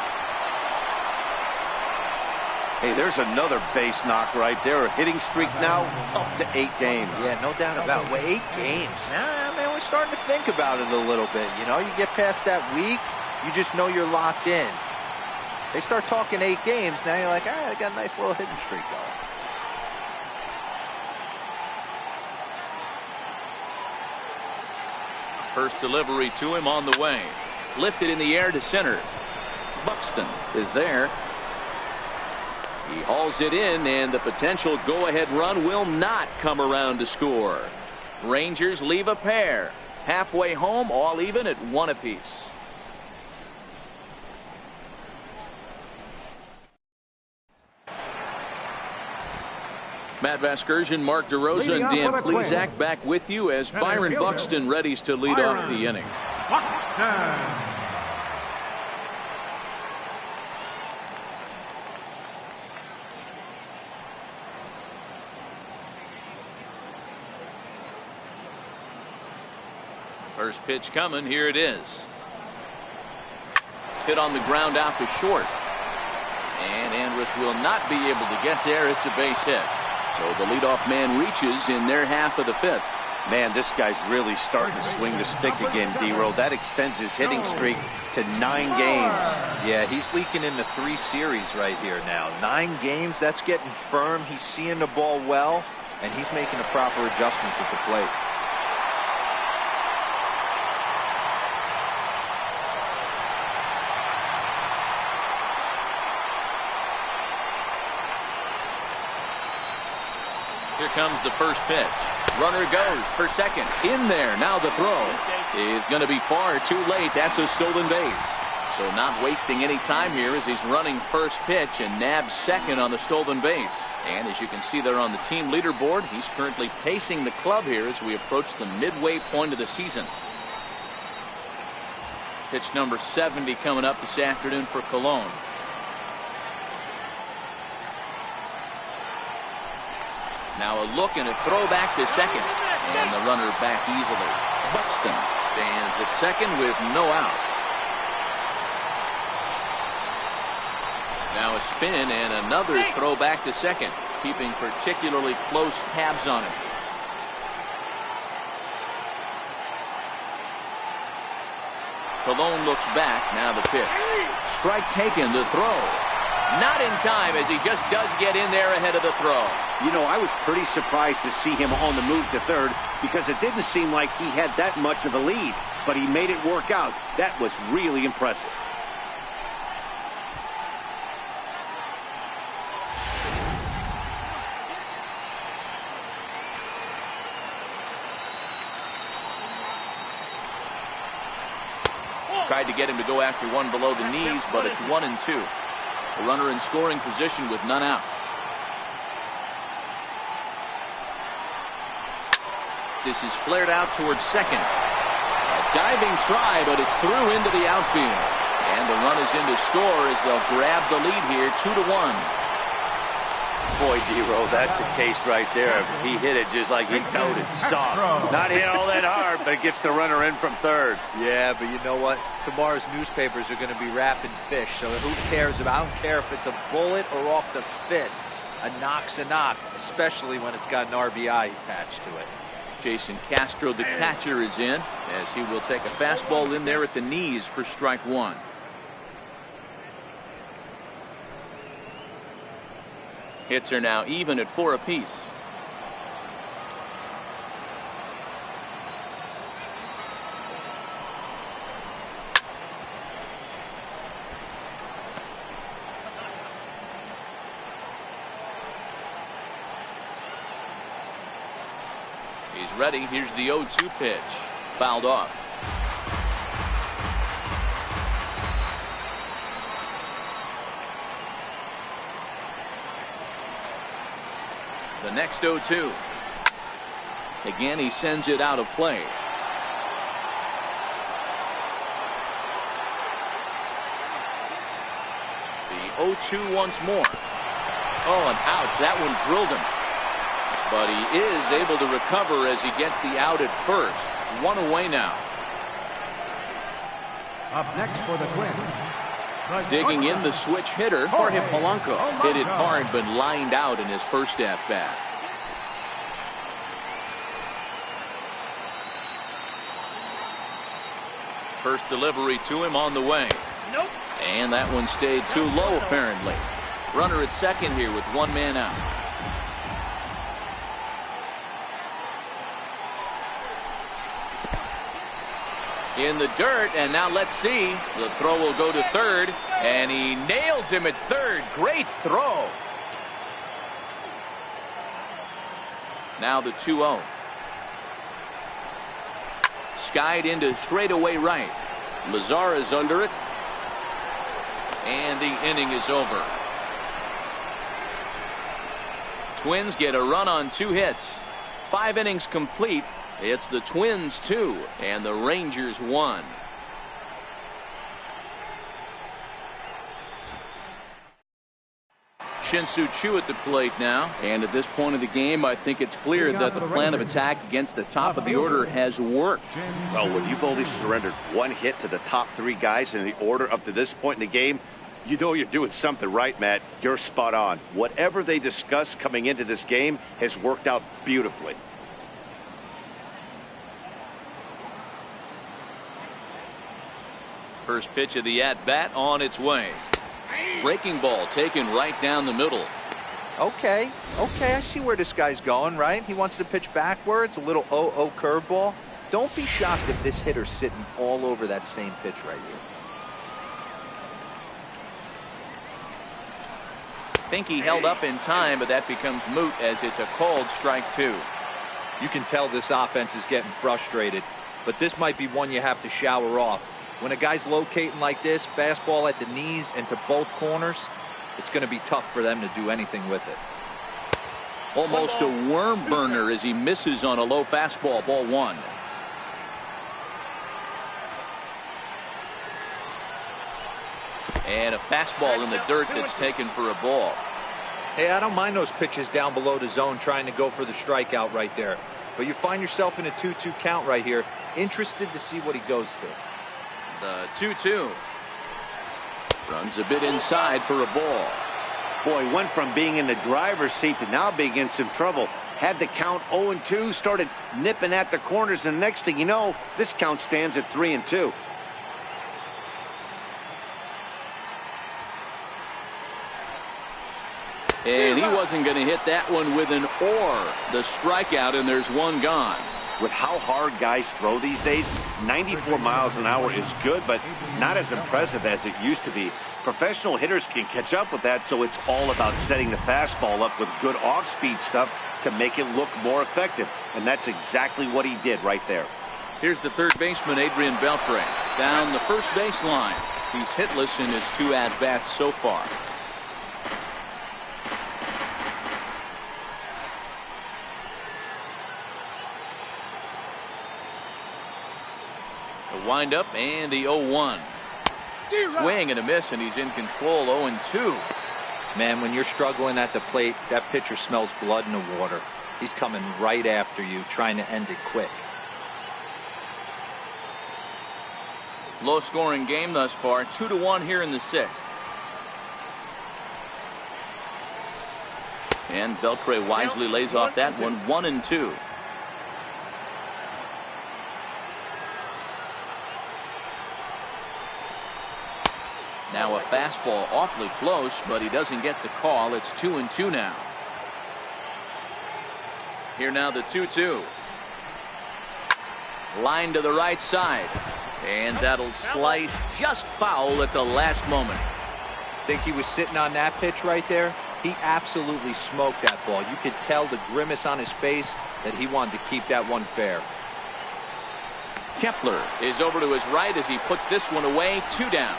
Hey, there's another base knock right there. A hitting streak now up to 8 games. Yeah, no doubt about it. Well, 8 games. Now, man, we're starting to think about it a little bit. You know, you get past that week, you just know you're locked in. They start talking 8 games, now you're like, all right, I got a nice little hitting streak going. First delivery to him on the way. Lifted in the air to center. Buxton is there. He hauls it in, and the potential go-ahead run will not come around to score. Rangers leave a pair. Halfway home, all even at 1 apiece. Matt Vasgersian, Mark DeRosa, and Dan Plesac back with you as Byron Buxton readies to lead off the inning. First pitch coming. Here it is. Hit on the ground out to short. And Andrus will not be able to get there. It's a base hit. So the leadoff man reaches in their half of the fifth. Man, this guy's really starting to swing the stick again, D-Row. That extends his hitting streak to 9 games. Yeah, he's leaking into 3 series right here now. 9 games, that's getting firm. He's seeing the ball well, and he's making the proper adjustments at the plate. Here comes the first pitch. Runner goes for second. In there. Now the throw is going to be far too late. That's a stolen base. So not wasting any time here as he's running first pitch and nabs second on the stolen base. And as you can see there on the team leaderboard, he's currently pacing the club here as we approach the midway point of the season. Pitch number 70 coming up this afternoon for Cologne. Now a look and a throw back to second. And the runner back easily. Buxton stands at second with no outs. Now a spin and another throw back to second, keeping particularly close tabs on him. Cologne looks back. Now the pitch. Strike taken. The throw. Not in time as he just does get in there ahead of the throw. You know, I was pretty surprised to see him on the move to third because it didn't seem like he had that much of a lead, but he made it work out. That was really impressive. Tried to get him to go after one below the knees, but it's 1-2. A runner in scoring position with none out. This is flared out towards second. A diving try, but it's through into the outfield. And the run is in to score as they'll grab the lead here, 2-1. Boy, D-Row, that's the case right there. He hit it just like he knowed it. Soft. Not hit all that hard, but it gets the runner in from third. Yeah, but you know what? Tomorrow's newspapers are going to be wrapping fish, so who cares about? I don't care if it's a bullet or off the fists. A knock's a knock, especially when it's got an RBI attached to it. Jason Castro, the catcher, is in as he will take a fastball in there at the knees for strike one. Hits are now even at 4 apiece. He's ready. Here's the 0-2 pitch. Fouled off. The next 0-2. Again, he sends it out of play. The 0-2 once more. Oh, and ouch. That one drilled him. But he is able to recover as he gets the out at first. 1 away now. Up next for the Twins. Digging in the switch hitter, Jorge Polanco. Hit it hard but lined out in his first at-bat. First delivery to him on the way. Nope. And that one stayed too low apparently. Runner at second here with 1 man out. In the dirt, and now let's see. The throw will go to third, and he nails him at third. Great throw. Now the 2-0. Skied into straightaway right. Lazar is under it. And the inning is over. Twins get a run on 2 hits. 5 innings complete. It's the Twins 2 and the Rangers 1. Shin-Soo Choo at the plate now. And at this point of the game, I think it's clear that the plan of attack against the top of the order has worked. Well, when you've only surrendered one hit to the top three guys in the order up to this point in the game, you know you're doing something right, Matt. You're spot on. Whatever they discussed coming into this game has worked out beautifully. First pitch of the at-bat on its way. Breaking ball taken right down the middle. Okay, I see where this guy's going, right? He wants to pitch backwards, a little 0-0 curveball. Don't be shocked if this hitter's sitting all over that same pitch right here. Think he held up in time, but that becomes moot as it's a called strike two. You can tell this offense is getting frustrated, but this might be one you have to shower off. When a guy's locating like this, fastball at the knees and to both corners, it's going to be tough for them to do anything with it. Almost a worm burner as he misses on a low fastball, ball one. And a fastball in the dirt that's taken for a ball. Hey, I don't mind those pitches down below the zone trying to go for the strikeout right there. But you find yourself in a 2-2 count right here. Interested to see what he goes to. The 2-2. Runs a bit inside for a ball. Boy, went from being in the driver's seat to now being in some trouble. Had the count 0-2, started nipping at the corners, and next thing you know, this count stands at 3-2. And he wasn't going to hit that one with an or. The strikeout, and there's one gone. With how hard guys throw these days, 94 miles an hour is good, but not as impressive as it used to be. Professional hitters can catch up with that, so it's all about setting the fastball up with good off-speed stuff to make it look more effective. And that's exactly what he did right there. Here's the third baseman, Adrian Beltre, down the first baseline. He's hitless in his 2 at-bats so far. Wind up and the 0-1. Swing and a miss, and he's in control. 0-2. Man, when you're struggling at the plate, that pitcher smells blood in the water. He's coming right after you, trying to end it quick. Low scoring game thus far. 2-1 here in the 6th. And Beltre wisely lays off that one. 1-2. Now a fastball awfully close, but he doesn't get the call. It's 2-2 now. Here now the 2-2. Line to the right side. And that'll slice just foul at the last moment. Think he was sitting on that pitch right there? He absolutely smoked that ball. You could tell the grimace on his face that he wanted to keep that one fair. Kepler is over to his right as he puts this one away. 2 down.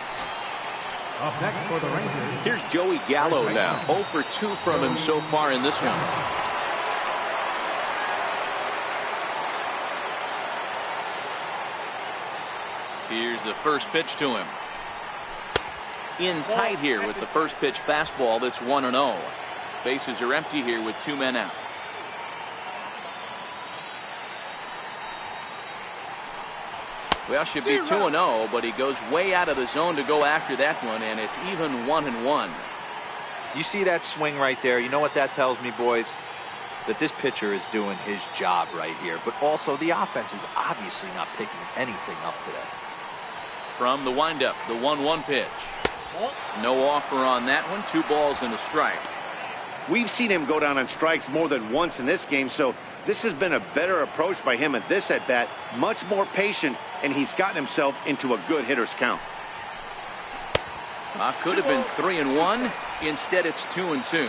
Up next for the Rangers. Here's Joey Gallo now. 0 for 2 from him so far in this one. Here's the first pitch to him. In tight here with the first pitch fastball. That's 1-0. Bases are empty here with 2 men out. Well, should be 2-0, but he goes way out of the zone to go after that one, and it's even 1-1. You see that swing right there? You know what that tells me, boys? That this pitcher is doing his job right here, but also the offense is obviously not picking anything up today. From the windup, the 1-1 pitch. No offer on that one. 2 balls and a strike. We've seen him go down on strikes more than once in this game, so this has been a better approach by him at this at-bat. Much more patient, and he's gotten himself into a good hitter's count. Could have been 3-1. Instead, it's 2-2.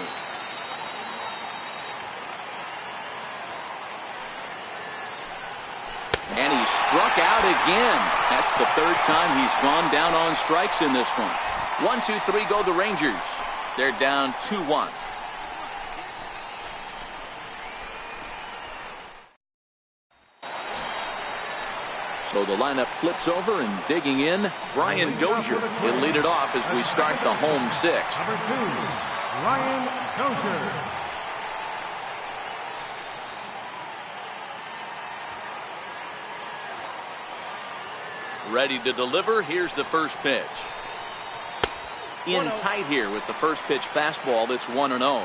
And he struck out again. That's the 3rd time he's gone down on strikes in this one. 1-2-3 go the Rangers. They're down 2-1. So the lineup flips over, and digging in, Brian Dozier will lead it off as we start the home 6th. Number 2, Ryan Dozier. Ready to deliver. Here's the first pitch. In tight here with the first pitch fastball. It's 1-0.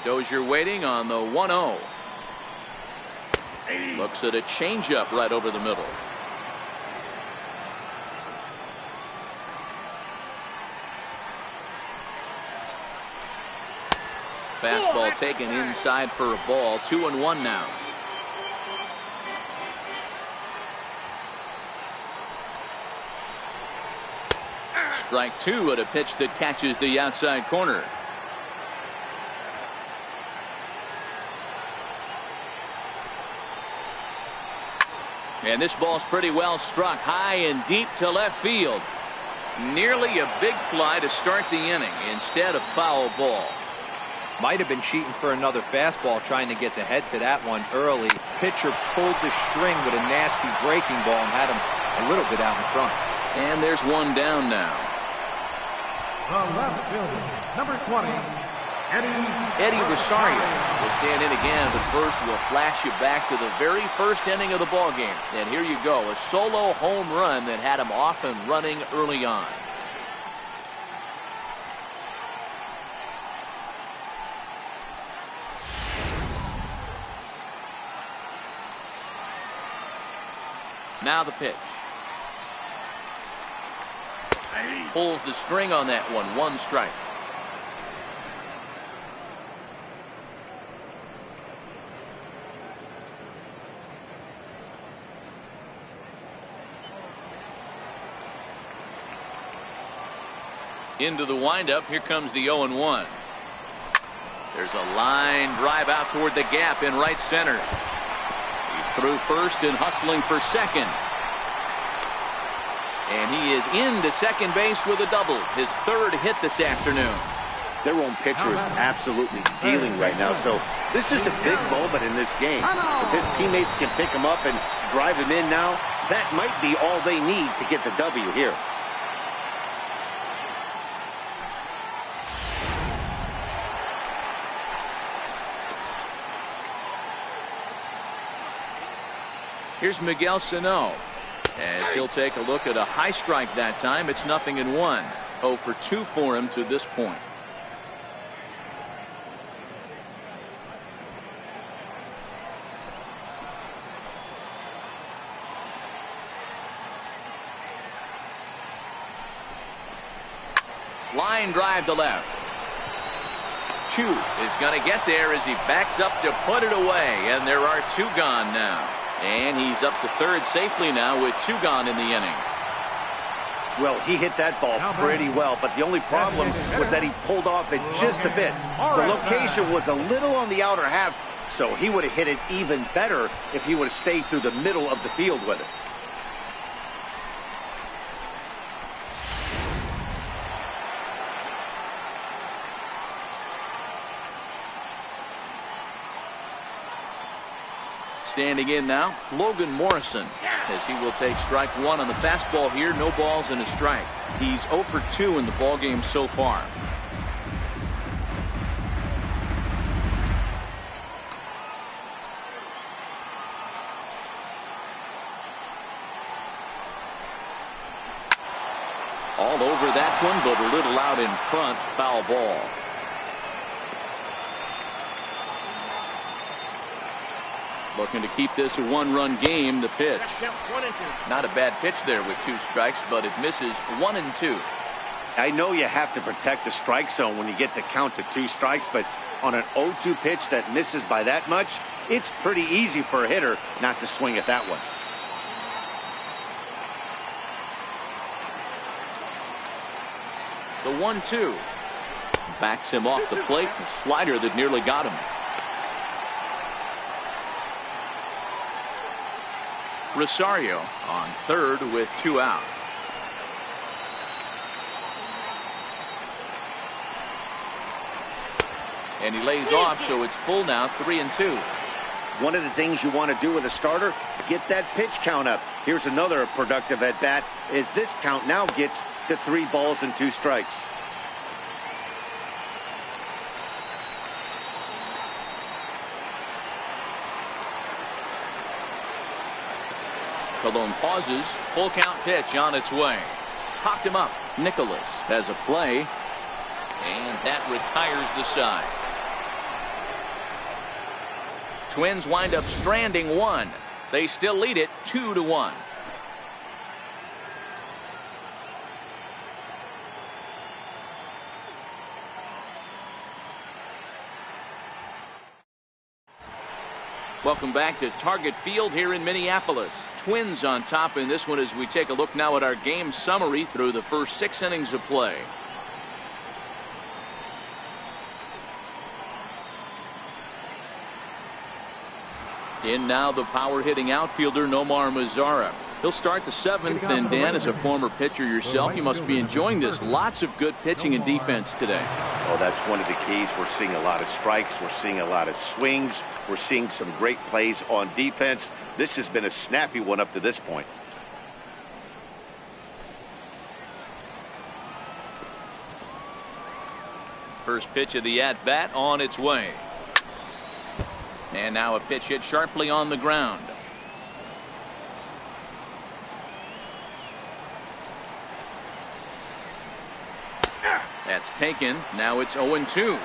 Dozier waiting on the 1-0. Looks at a changeup right over the middle. Fastball taken inside for a ball. 2-1 now. Strike two at a pitch that catches the outside corner. And this ball's pretty well struck high and deep to left field. Nearly a big fly to start the inning instead of foul ball. Might have been cheating for another fastball, trying to get the head to that one early. Pitcher pulled the string with a nasty breaking ball and had him a little bit out in front. And there's one down now. The left fielder, number 20, Eddie Rosario will stand in again, but first we'll flash you back to the very first inning of the ballgame. And here you go, a solo home run that had him off and running early on. Now the pitch. Pulls the string on that one. One strike. Into the windup. Here comes the 0-1. There's a line drive out toward the gap in right center. Through first and hustling for second. And he is into second base with a double. His third hit this afternoon. Their own pitcher is absolutely dealing right now. So this is a big moment in this game. If his teammates can pick him up and drive him in now, that might be all they need to get the W here. Here's Miguel Sano as he'll take a look at a high strike that time. It's 0-1. 0 for 2 for him to this point. Line drive to left. Chu is going to get there as he backs up to put it away, and there are 2 gone now. And he's up to third safely now with 2 gone in the inning. Well, he hit that ball pretty well, but the only problem was that he pulled off it just a bit. The location was a little on the outer half, so he would have hit it even better if he would have stayed through the middle of the field with it. Standing in now, Logan Morrison, as he will take strike 1 on the fastball here. No balls and a strike. He's 0 for 2 in the ballgame so far. All over that one, but a little out in front. Foul ball. Looking to keep this a 1-run game. The pitch. Not a bad pitch there with 2 strikes, but it misses 1 and 2. I know you have to protect the strike zone when you get the count to 2 strikes, but on an 0-2 pitch that misses by that much, it's pretty easy for a hitter not to swing at that one. The 1-2 backs him off the plate. The slider that nearly got him. Rosario on third with 2 out. And he lays off, so it's full now, 3-2. One of the things you want to do with a starter, get that pitch count up. Here's another productive at-bat, as this count now gets to 3 balls and 2 strikes. Colon pauses. Full count pitch on its way. Popped him up. Nicholas has a play. And that retires the side. Twins wind up stranding 1. They still lead it 2-1. Welcome back to Target Field here in Minneapolis. Twins on top in this one as we take a look now at our game summary through the first 6 innings of play. In now the power hitting outfielder Nomar Mazara. He'll start the 7th, and Dan, as a former pitcher yourself, you must be enjoying this. Lots of good pitching and defense today. Oh, that's one of the keys. We're seeing a lot of strikes. We're seeing a lot of swings. We're seeing some great plays on defense. This has been a snappy one up to this point. First pitch of the at-bat on its way. And now a pitch hit sharply on the ground. That's taken. Now it's 0-2.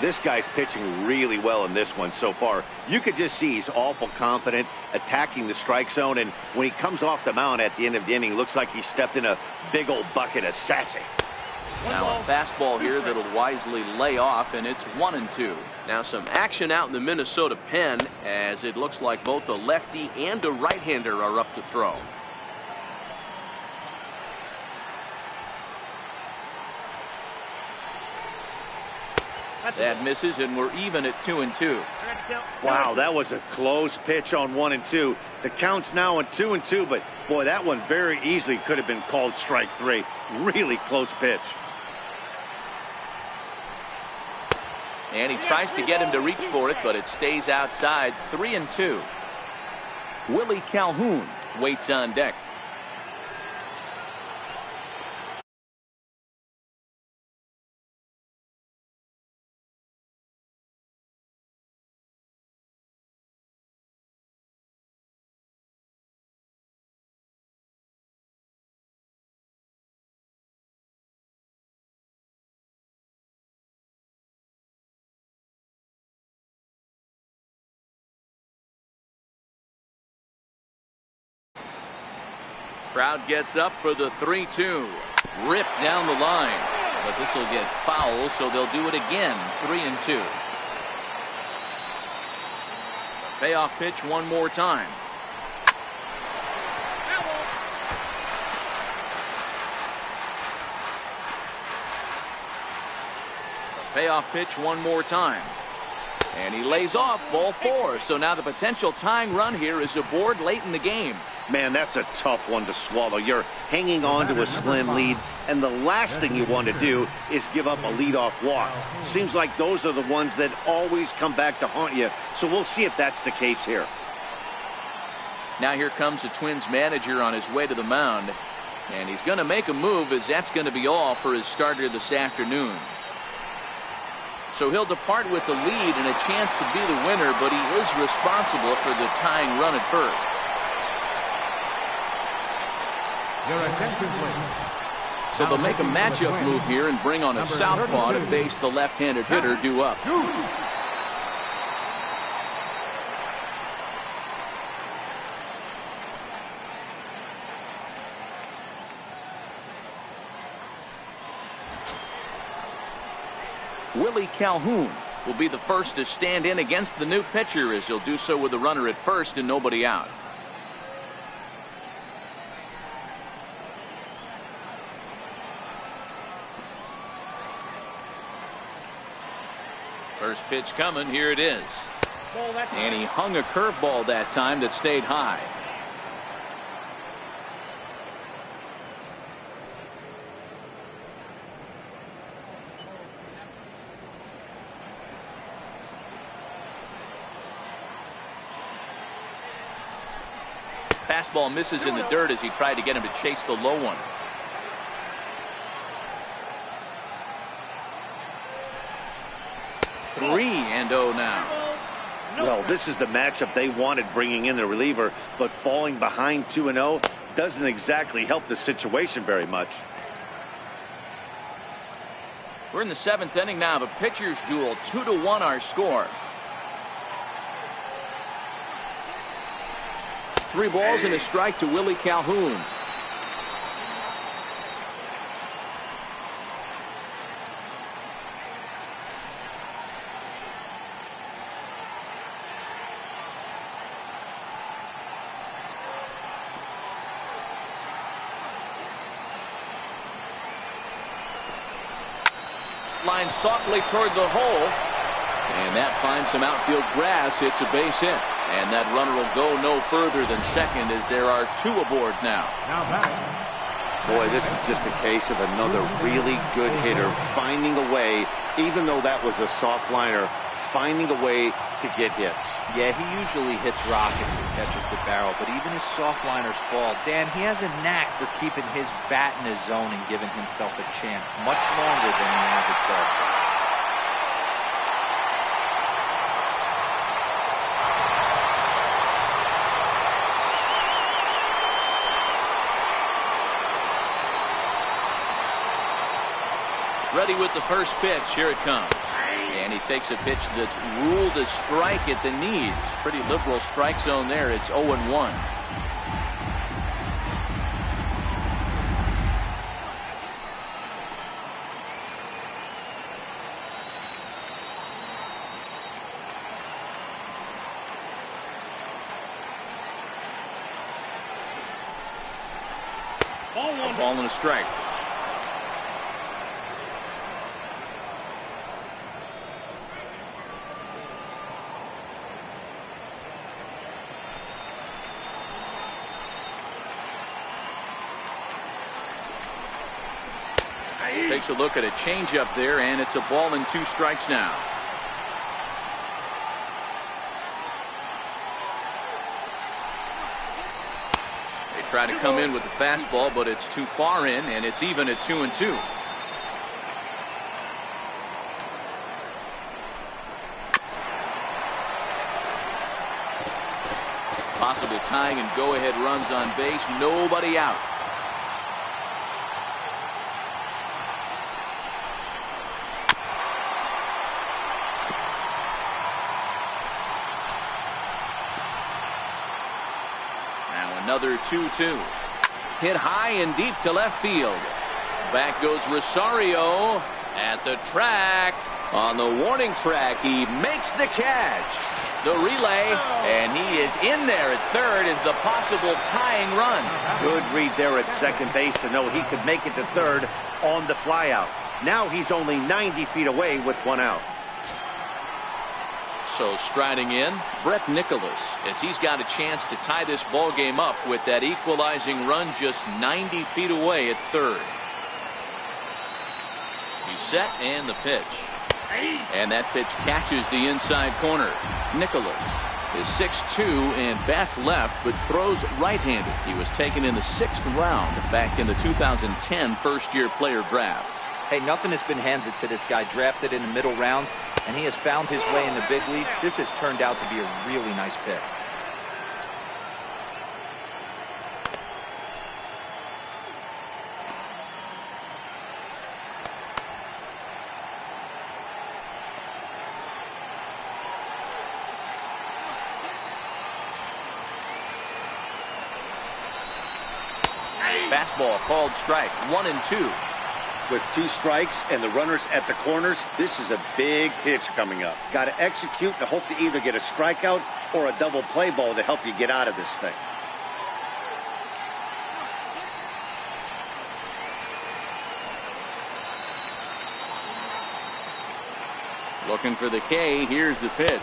This guy's pitching really well in this one so far. You could just see he's awful confident attacking the strike zone, and when he comes off the mound at the end of the inning, looks like he stepped in a big old bucket of sassy. Now a fastball here that'll wisely lay off, and it's 1-2. Now some action out in the Minnesota pen, as it looks like both a lefty and a right-hander are up to throw. That misses, and we're even at 2-2. Wow, that was a close pitch on 1-2. The count's now at 2-2, but boy, that one very easily could have been called strike 3. Really close pitch. And he tries to get him to reach for it, but it stays outside. 3-2. Willie Calhoun waits on deck. Crowd gets up for the 3-2. Ripped down the line. But this will get foul, so they'll do it again. 3-2. Payoff pitch one more time. Payoff pitch one more time. And he lays off, ball 4. So now the potential tying run here is aboard late in the game. Man, that's a tough one to swallow. You're hanging on to a slim lead, and the last thing you want to do is give up a leadoff walk. Seems like those are the ones that always come back to haunt you, so we'll see if that's the case here. Now here comes the Twins manager on his way to the mound, and he's going to make a move, as that's going to be all for his starter this afternoon. So he'll depart with the lead and a chance to be the winner, but he is responsible for the tying run at first. Your attention, please. So they'll make a matchup move here and bring on a southpaw to face the left-handed hitter due up. Willie Calhoun will be the first to stand in against the new pitcher, as he'll do so with a runner at first and nobody out. First pitch coming. Here it is. And he hung a curveball that time that stayed high. Fastball misses in the dirt as he tried to get him to chase the low one. Three and 0 now. Well, this is the matchup they wanted, bringing in the reliever, but falling behind 2-0 doesn't exactly help the situation very much. We're in the 7th inning now. The pitchers duel, 2-1 our score. 3 balls and a strike to Willie Calhoun. Line softly toward the hole, and that finds some outfield grass. It's a base hit, and that runner will go no further than second as there are 2 aboard now. Boy, this is just a case of another really good hitter finding a way, even though that was a soft liner, finding a way to get hits. Yeah, he usually hits rockets and catches the barrel, but even his soft liners fall. Dan, he has a knack for keeping his bat in his zone and giving himself a chance much longer than the average ball player. Ready with the first pitch. Here it comes. And he takes a pitch that's ruled a strike at the knees. Pretty liberal strike zone there. It's 0-1. A ball and a strike. Takes a look at a changeup there, and it's a ball and 2 strikes now. They try to come in with the fastball, but it's too far in, and it's even at 2-2. Possible tying and go-ahead runs on base. Nobody out. Another 2-2. Hit high and deep to left field. Back goes Rosario at the track. On the warning track, he makes the catch. The relay, and he is in there at third as the possible tying run. Good read there at second base to know he could make it to third on the flyout. Now he's only 90 feet away with 1 out. So striding in, Brett Nicholas, as he's got a chance to tie this ball game up with that equalizing run just 90 feet away at third. He's set, and the pitch. And that pitch catches the inside corner. Nicholas is 6'2" and bats left, but throws right-handed. He was taken in the 6th round back in the 2010 first-year player draft. Hey, nothing has been handed to this guy. Drafted in the middle rounds, and he has found his way in the big leagues. This has turned out to be a really nice pick. Fastball called strike. 1-2. With 2 strikes and the runners at the corners, this is a big pitch coming up. Got to execute to hope to either get a strikeout or a double play ball to help you get out of this thing. Looking for the K. Here's the pitch.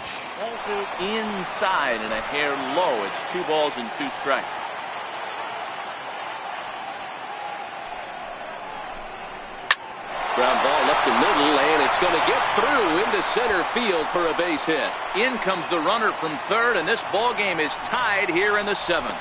Inside and a hair low. It's 2 balls and 2 strikes. Ground ball up the middle, and it's going to get through into center field for a base hit. In comes the runner from third, and this ball game is tied here in the 7th.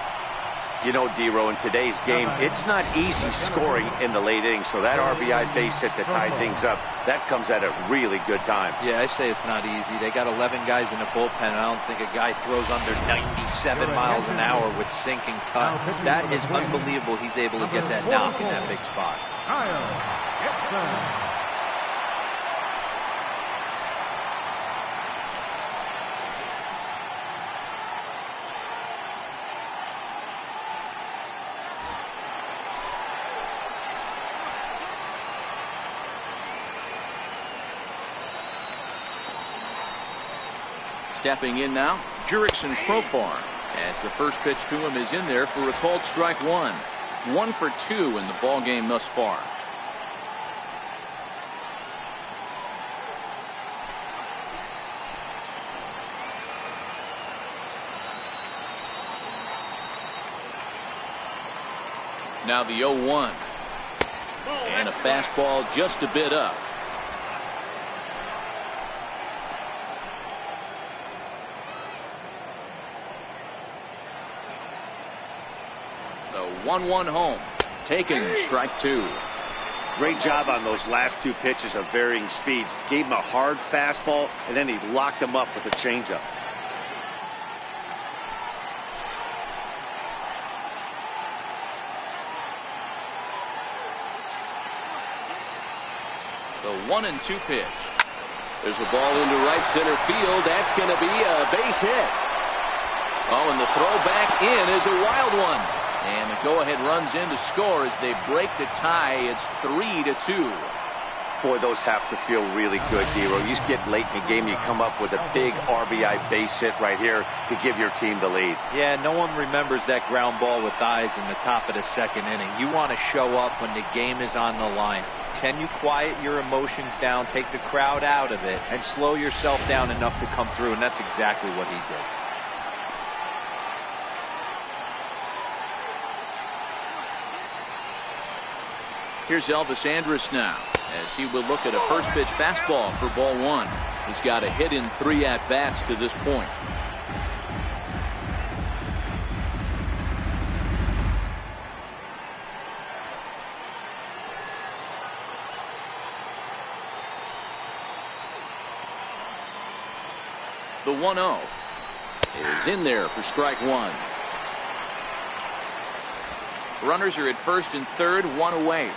You know, D-Row, in today's game, it's not easy scoring in the late innings, so that RBI base hit to tie things up, that comes at a really good time. Yeah, I say it's not easy. They got 11 guys in the bullpen, and I don't think a guy throws under 97 miles an hour with sink and cut. That is unbelievable. He's able to get that knock in that big spot. Stepping in now, Jurickson Profar, as the first pitch to him is in there for a called strike one. 1 for 2 in the ball game thus far. Now the 0-1. And a fastball just a bit up. The 1-1 home. Taking strike 2. Great job on those last 2 pitches of varying speeds. Gave him a hard fastball, and then he locked him up with a changeup. The 1-2 pitch. There's a ball into right center field. That's going to be a base hit. Oh, and the throw back in is a wild one. And the go-ahead runs in to score as they break the tie. It's 3-2. Boy, those have to feel really good, D-Row. You get late in the game, you come up with a big RBI base hit right here to give your team the lead. Yeah, no one remembers that ground ball with eyes in the top of the second inning. You want to show up when the game is on the line. Can you quiet your emotions down, take the crowd out of it, and slow yourself down enough to come through? And that's exactly what he did. Here's Elvis Andrus now, as he will look at a first pitch fastball for ball 1. He's got a hit in 3 at-bats to this point. The 1-0 is in there for strike 1. Runners are at first and third, 1 away.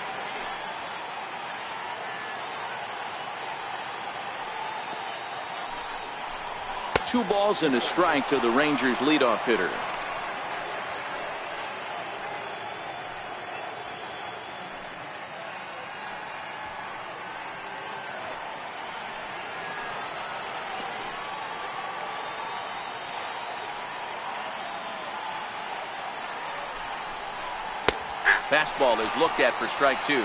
Two balls and a strike to the Rangers leadoff hitter. Fastball is looked at for strike 2.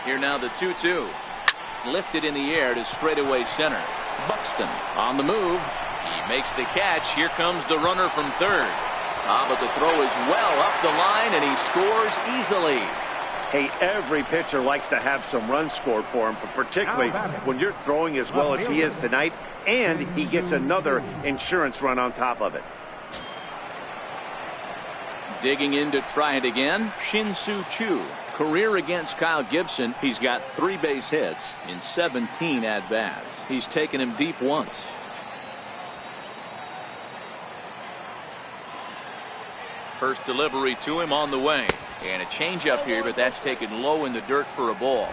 Here now the 2-2. Lifted in the air to straightaway center. Buxton on the move. He makes the catch. Here comes the runner from third. But the throw is well up the line, and he scores easily. Hey, every pitcher likes to have some runs scored for him, but particularly when you're throwing as well as he is tonight, and he gets another insurance run on top of it. Digging in to try it again, Shin-Soo Choo. Career against Kyle Gibson. He's got 3 base hits in 17 at-bats. He's taken him deep once. First delivery to him on the way. And a changeup here, but that's taken low in the dirt for a ball.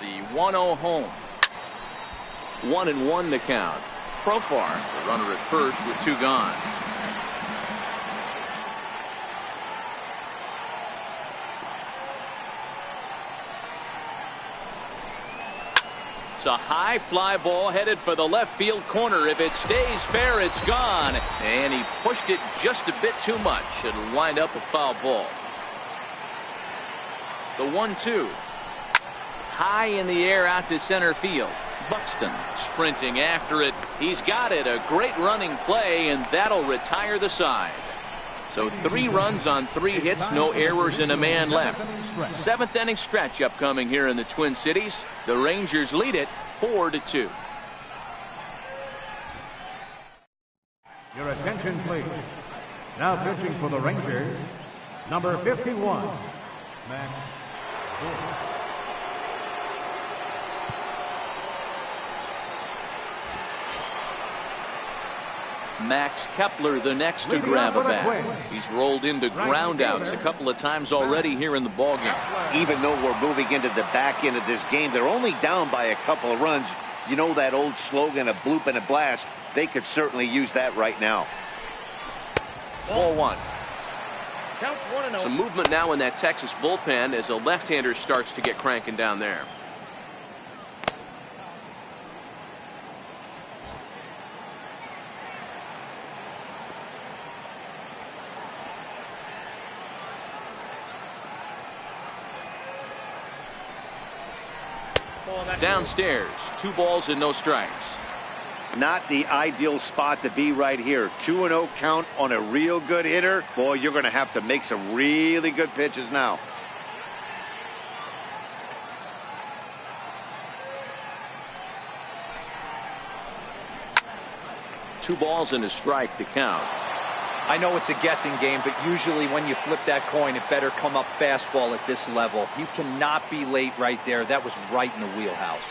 The 1-0 home. 1-1 the count. Profar, the runner at first with 2 gone. It's a high fly ball headed for the left field corner. If it stays fair, it's gone. And he pushed it just a bit too much. It'll wind up a foul ball. The 1-2. High in the air out to center field. Buxton sprinting after it. He's got it. A great running play, and that'll retire the side. So 3 runs on 3 hits, no errors, and a man left. 7th inning stretch upcoming here in the Twin Cities. The Rangers lead it 4-2. Your attention, please. Now pitching for the Rangers, number 51, Max. Max Kepler, the next to grab a bat. He's rolled into groundouts a couple of times already here in the ballgame. Even though we're moving into the back end of this game, they're only down by a couple of runs. You know that old slogan, a bloop and a blast. They could certainly use that right now. 4-1. Counts 1-0. Some movement now in that Texas bullpen as a left-hander starts to get cranking down there. Downstairs, 2 balls and no strikes. Not the ideal spot to be right here. 2-0 count on a real good hitter. Boy, you're going to have to make some really good pitches now. Two balls and a strike to count. I know it's a guessing game, but usually when you flip that coin, it better come up fastball at this level. You cannot be late right there. That was right in the wheelhouse.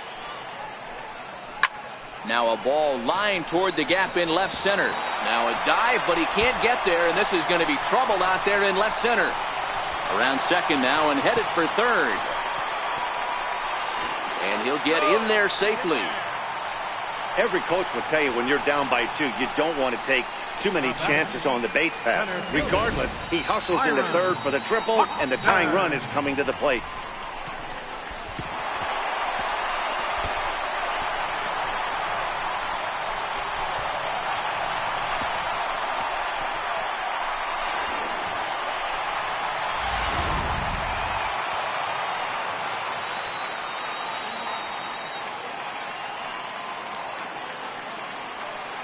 Now a ball lined toward the gap in left center. Now a dive, but he can't get there, and this is going to be trouble out there in left center. Around second now and headed for third. And he'll get in there safely. Every coach will tell you when you're down by 2, you don't want to take too many chances on the base pass. Regardless, he hustles into third for the triple, and the tying run is coming to the plate.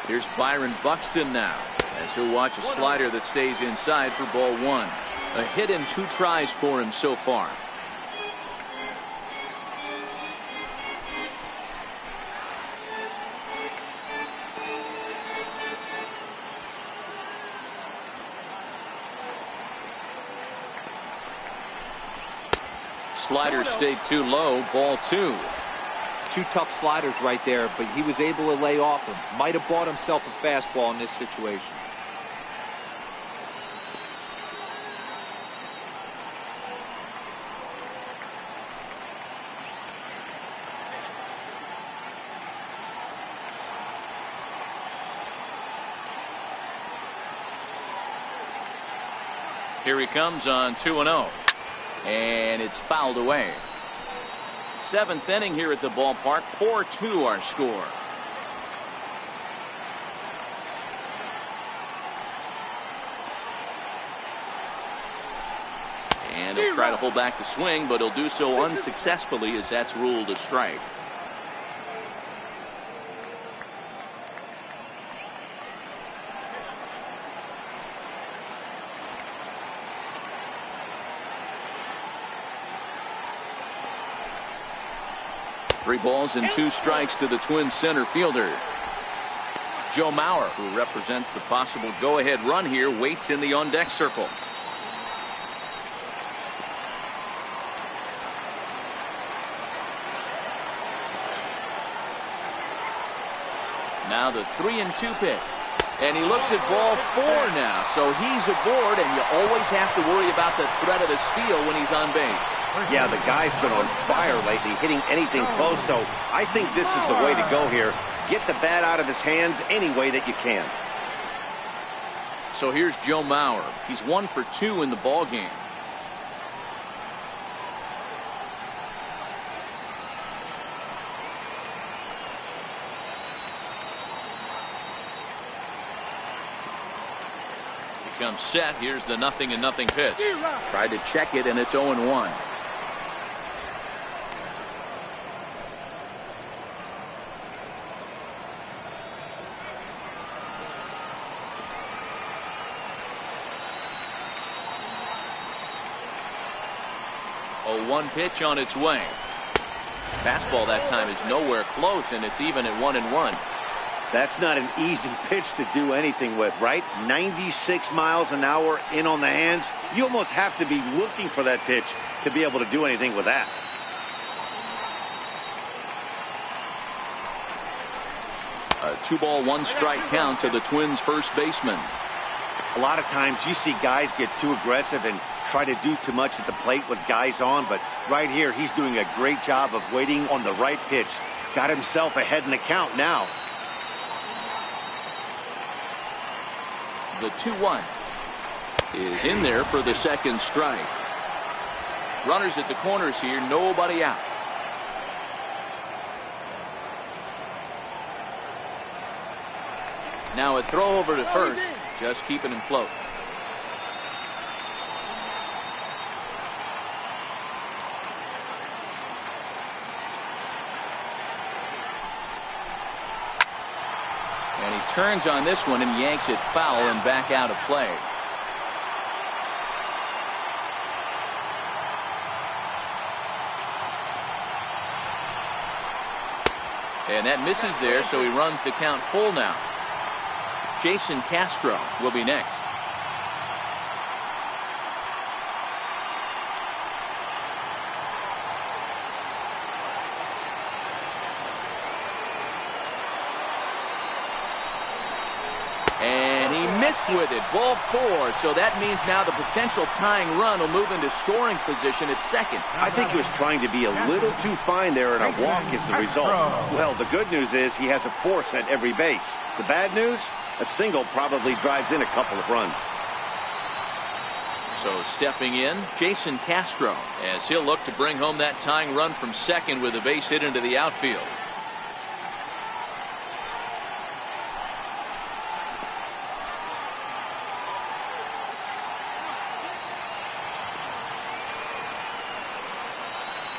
Here's Byron Buxton now, as he'll watch a slider that stays inside for ball 1. A hit and 2 tries for him so far. Slider stayed too low, ball 2. 2 tough sliders right there, but he was able to lay off him. Might have bought himself a fastball in this situation. Here he comes on 2-0. And it's fouled away. 7th inning here at the ballpark. 4-2 our score. And he'll try to hold back the swing, but he'll do so unsuccessfully as that's ruled a strike. Three balls and 2 strikes to the Twins center fielder. Joe Mauer, who represents the possible go-ahead run here, waits in the on-deck circle. Now the 3-2 pitch. And he looks at ball 4 now. So he's aboard, and you always have to worry about the threat of a steal when he's on base. Yeah, the guy's been on fire lately, hitting anything close, so I think this is the way to go here. Get the bat out of his hands any way that you can. So here's Joe Mauer. He's 1 for 2 in the ball game. He comes set. Here's the 0-0 pitch. Tried to check it, and it's 0-1. 0-1 pitch on its way. Fastball that time is nowhere close, and it's even at 1-1. That's not an easy pitch to do anything with, right? 96 miles an hour in on the hands. You almost have to be looking for that pitch to be able to do anything with that. A 2-ball, 1-strike count to the Twins' first baseman. A lot of times you see guys get too aggressive and try to do too much at the plate with guys on, but right here he's doing a great job of waiting on the right pitch. Got himself ahead in the count now. The 2-1 is in there for the second strike. Runners at the corners here, nobody out. Now a throw over to first, just keeping him float. And he turns on this one and yanks it foul and back out of play. And that misses there, so he runs the count full now. Jason Castro will be next. And he missed with it. Ball 4. So that means now the potential tying run will move into scoring position at second. I think he was trying to be a little too fine there, and a walk is the result. Well, the good news is he has a force at every base. The bad news? A single probably drives in a couple of runs. So stepping in, Jason Castro, as he'll look to bring home that tying run from second with a base hit into the outfield.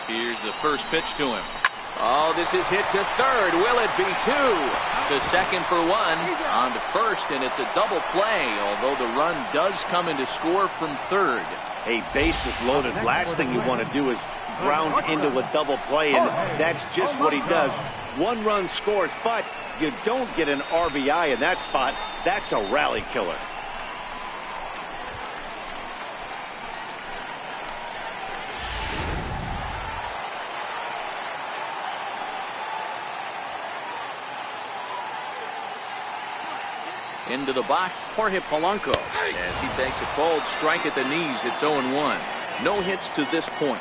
Here's the first pitch to him. Oh, this is hit to third. Will it be 2? To second for 1. On to first, and it's a double play, although the run does come into score from third. A base is loaded. Last thing you want to do is ground into a double play, and that's just what he does. 1 run scores, but you don't get an RBI in that spot. That's a rally killer. Into the box, Jorge Polanco, as he takes a cold strike at the knees. It's 0-1. No hits to this point.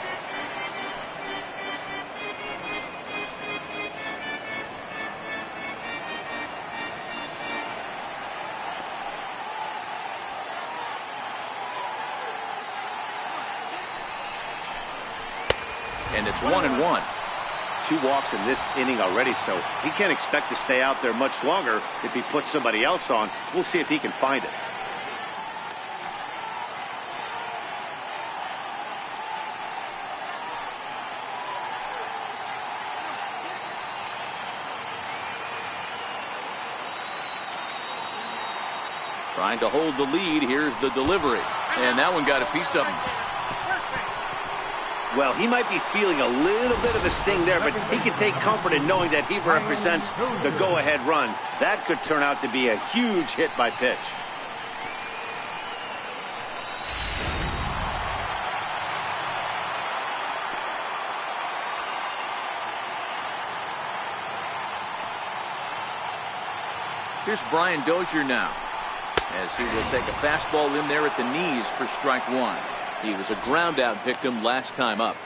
And it's 1-1. 2 walks in this inning already, so he can't expect to stay out there much longer if he puts somebody else on. We'll see if he can find it. Trying to hold the lead. Here's the delivery. And that one got a piece of him. Well, he might be feeling a little bit of a sting there, but he can take comfort in knowing that he represents the go-ahead run. That could turn out to be a huge hit by pitch. Here's Brian Dozier now, as he will take a fastball in there at the knees for strike 1. He was a ground-out victim last time up.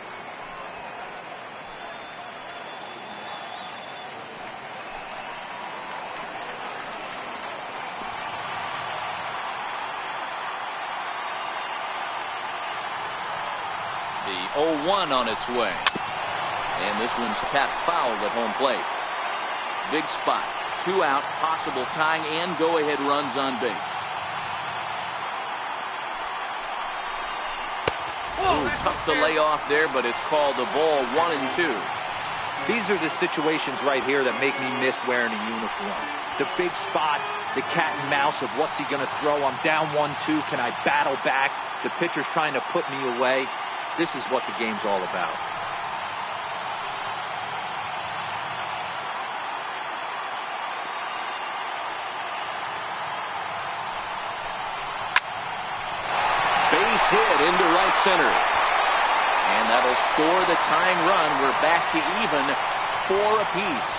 The 0-1 on its way. And this one's tapped foul at home plate. Big spot. 2 out, possible tying and go-ahead runs on base. Ooh, tough to lay off there, but it's called a ball. 1-2. These are the situations right here that make me miss wearing a uniform. The big spot, the cat and mouse of what's he going to throw. I'm down 1-2. Can I battle back? The pitcher's trying to put me away. This is what the game's all about. Base hit into right center. And that'll score the tying run. We're back to even 4 apiece.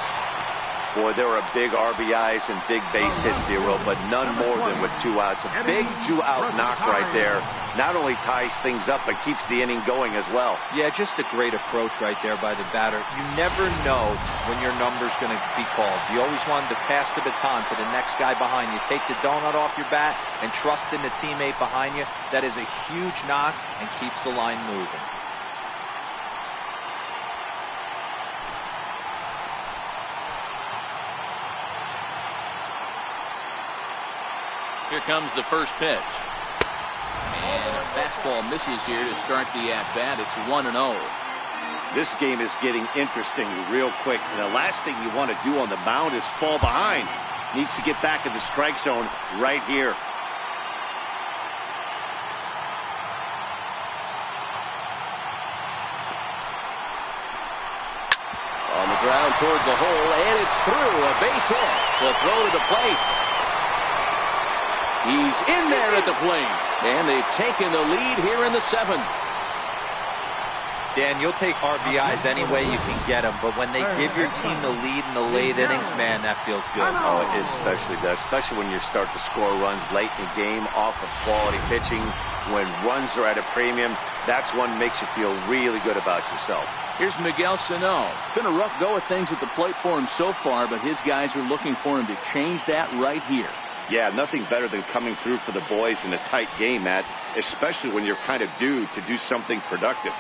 Boy, there are big RBIs and big base hits, D-Roll, but none more than with 2 outs. A big 2-out knock right there. Not only ties things up, but keeps the inning going as well. Yeah, just a great approach right there by the batter. You never know when your number's going to be called. You always want to pass the baton to the next guy behind you. Take the donut off your bat and trust in the teammate behind you. That is a huge knock and keeps the line moving. Here comes the first pitch. And a fastball misses here to start the at-bat. It's 1-0. This game is getting interesting real quick. And the last thing you want to do on the mound is fall behind. Needs to get back in the strike zone right here. On the ground toward the hole, and it's through. A base hit. The throw to the plate. He's in there at the plate. And they've taken the lead here in the 7th. Dan, you'll take RBIs any way you can get them, but when they give your team the lead in the late innings, man, that feels good. Oh, it especially does, especially when you start to score runs late in the game off of quality pitching. When runs are at a premium, that's one makes you feel really good about yourself. Here's Miguel Sano. Been a rough go of things at the plate for him so far, but his guys are looking for him to change that right here. Yeah, nothing better than coming through for the boys in a tight game, Matt, especially when you're kind of due to do something productive.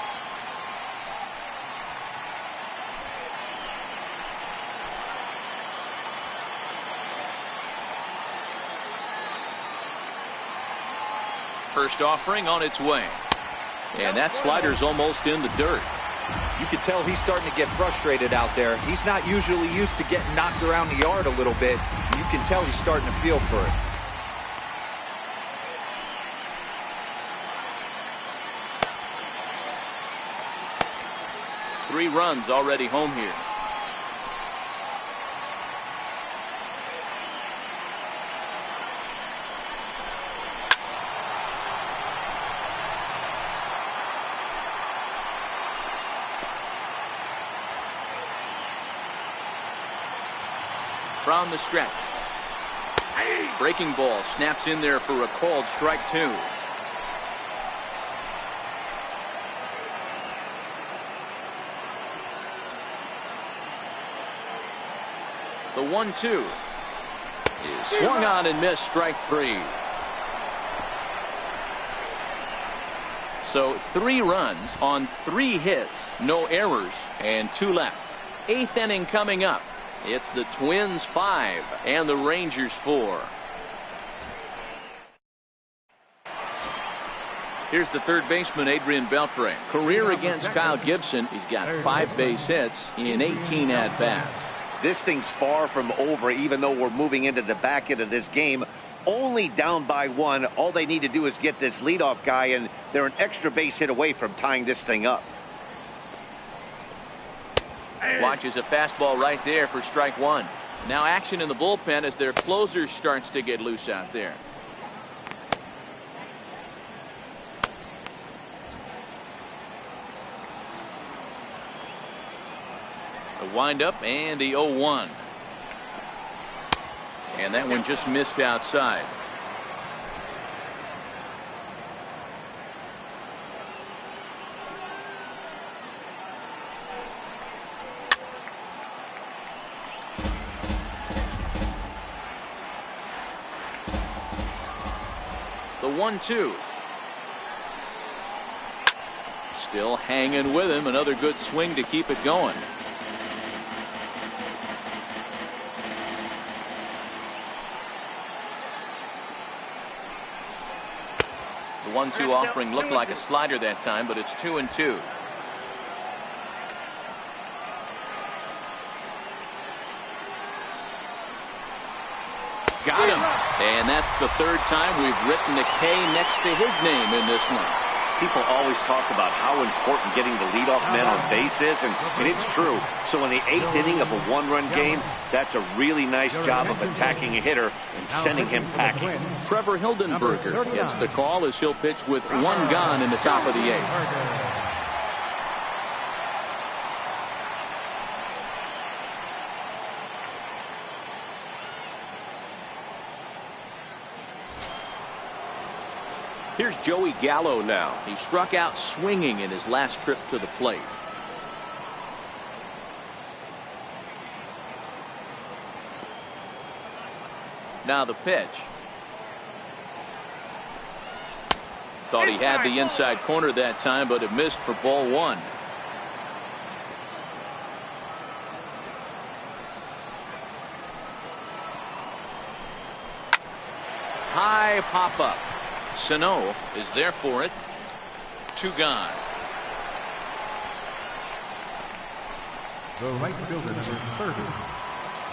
First offering on its way. And that slider's almost in the dirt. You can tell he's starting to get frustrated out there. He's not usually used to getting knocked around the yard a little bit. You can tell he's starting to feel for it. Three runs already home here. From the stretch. Breaking ball snaps in there for a called strike 2. The 1-2 is swung on and missed, strike 3. So 3 runs on 3 hits, no errors, and 2 left. 8th inning coming up. It's the Twins 5 and the Rangers 4. Here's the third baseman, Adrian Beltre. Career against Kyle Gibson. He's got 5 base hits in 18 at-bats. This thing's far from over, even though we're moving into the back end of this game. Only down by 1. All they need to do is get this leadoff guy, and they're an extra base hit away from tying this thing up. Watches a fastball right there for strike 1. Now action in the bullpen as their closer starts to get loose out there. The windup and the 0-1. And that one just missed outside. The 1-2. Still hanging with him. Another good swing to keep it going. The 1-2 offering looked like a slider that time, but it's 2-2. Got him. And that's the 3rd time we've written a K next to his name in this one. People always talk about how important getting the leadoff man on base is, and it's true. So in the 8th inning of a one-run game, that's a really nice job of attacking a hitter and sending him packing. Trevor Hildenberger gets the call as he'll pitch with one gone in the top of the 8th. Here's Joey Gallo now. He struck out swinging in his last trip to the plate. Now the pitch. Thought he had the inside corner that time, but it missed for ball 1. High pop up. Sano is there for it. 2 gone. The right fielder, number 30,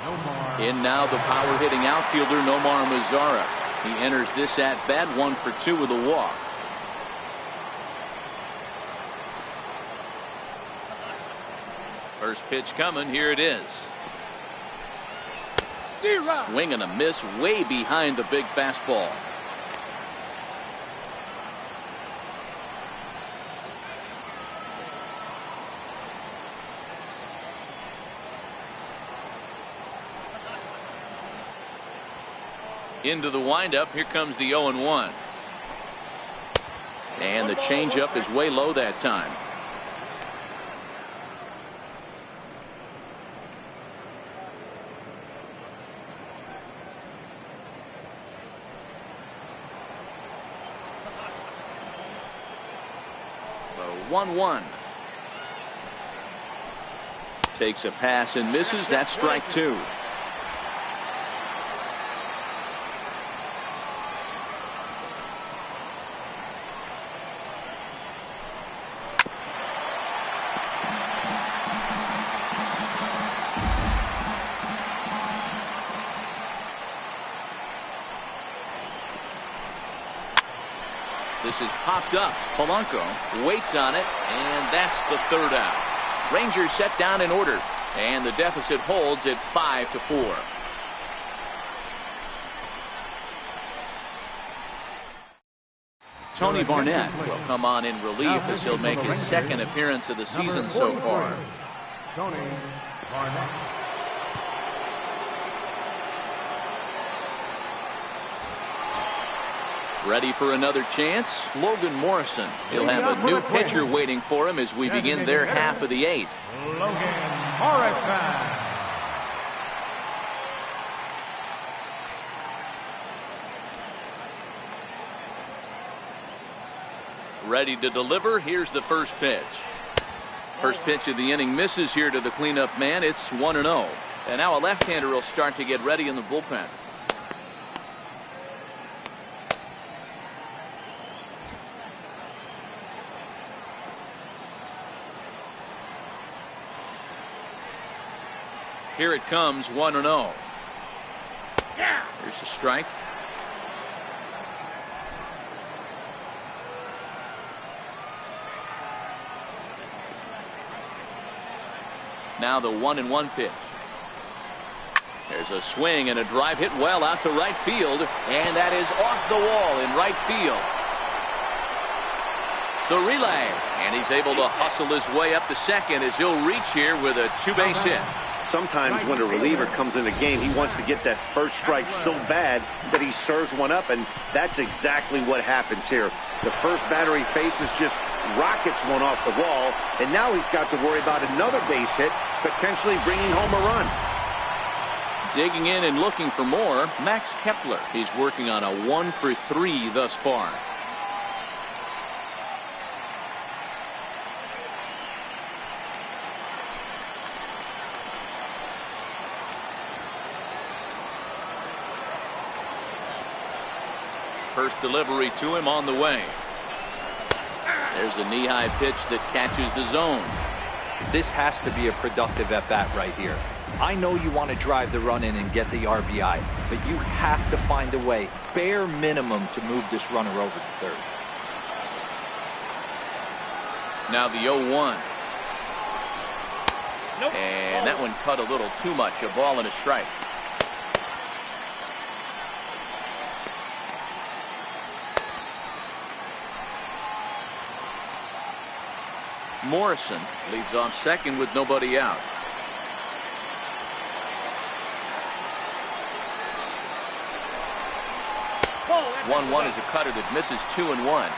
Nomar. In now the power hitting outfielder Nomar Mazara. He enters this at bat 1 for 2 with a walk. First pitch coming. Here it is. Swing and a miss way behind the big fastball. Into the windup. Here comes the 0-1. And the changeup is way low that time. The 1-1. Takes a pass and misses. That's strike 2. This is popped up. Polanco waits on it, and that's the 3rd out. Rangers set down in order, and the deficit holds at 5-4. Tony Barnett will come on in relief as he'll make his 2nd appearance of the season so far. Tony Barnett. Ready for another chance? Logan Morrison. He'll have a new pitcher waiting for him as we begin their half of the 8th. Logan Morrison. Ready to deliver. Here's the first pitch. First pitch of the inning misses here to the cleanup man. It's 1-0. And now a left-hander will start to get ready in the bullpen. Here it comes, 1-0. Here's a strike. Now the 1-1 pitch. There's a swing and a drive hit well out to right field, and that is off the wall in right field. The relay, and he's able to hustle his way up to second as he'll reach here with a 2-base hit. Sometimes when a reliever comes in the game, he wants to get that first strike so bad that he serves one up, and that's exactly what happens here. The first batter he faces just rockets one off the wall, and now he's got to worry about another base hit, potentially bringing home a run. Digging in and looking for more, Max Kepler. He's working on a 1 for 3 thus far. First delivery to him on the way. There's a knee-high pitch that catches the zone. This has to be a productive at-bat right here. I know you want to drive the run in and get the RBI, but you have to find a way, bare minimum, to move this runner over to third. Now the 0-1. Nope. And that one cut a little too much. A ball and a strike. Morrison leads off second with nobody out. 1-1 is a cutter that misses 2-1.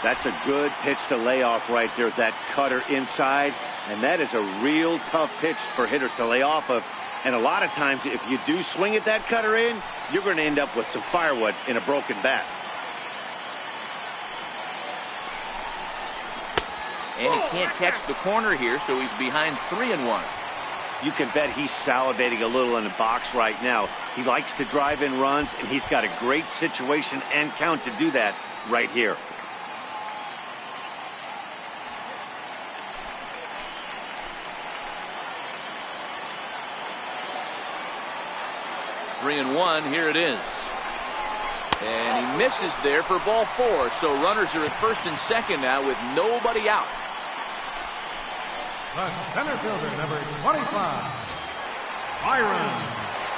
That's a good pitch to lay off right there. That cutter inside. And that is a real tough pitch for hitters to lay off of. And a lot of times, if you do swing at that cutter in, you're going to end up with some firewood in a broken bat. And he can't catch the corner here, so he's behind 3-1. You can bet he's salivating a little in the box right now. He likes to drive in runs, and he's got a great situation and count to do that right here. Three and one, here it is. And he misses there for ball 4. So runners are at first and second now with nobody out. The center fielder, number 25, Byron.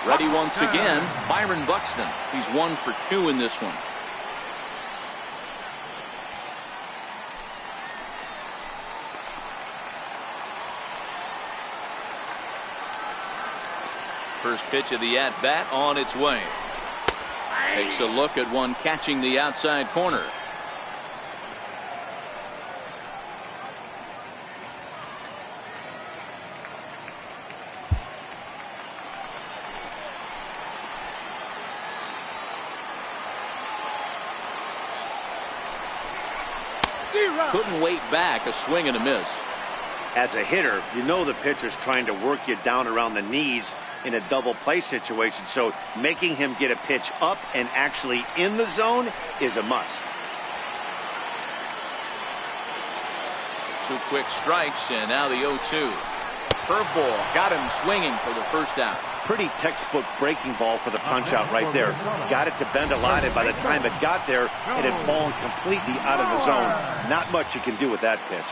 Ready once again, Byron Buxton. He's 1 for 2 in this one. First pitch of the at-bat on its way. Takes a look at one catching the outside corner. Couldn't wait back. A swing and a miss. As a hitter, you know the pitcher's trying to work you down around the knees in a double play situation, so making him get a pitch up and actually in the zone is a must. 2 quick strikes, and now the 0-2. Curveball got him swinging for the first out. Pretty textbook breaking ball for the punch out right there. Got it to bend a lot, and by the time it got there, it had fallen completely out of the zone. Not much you can do with that pitch.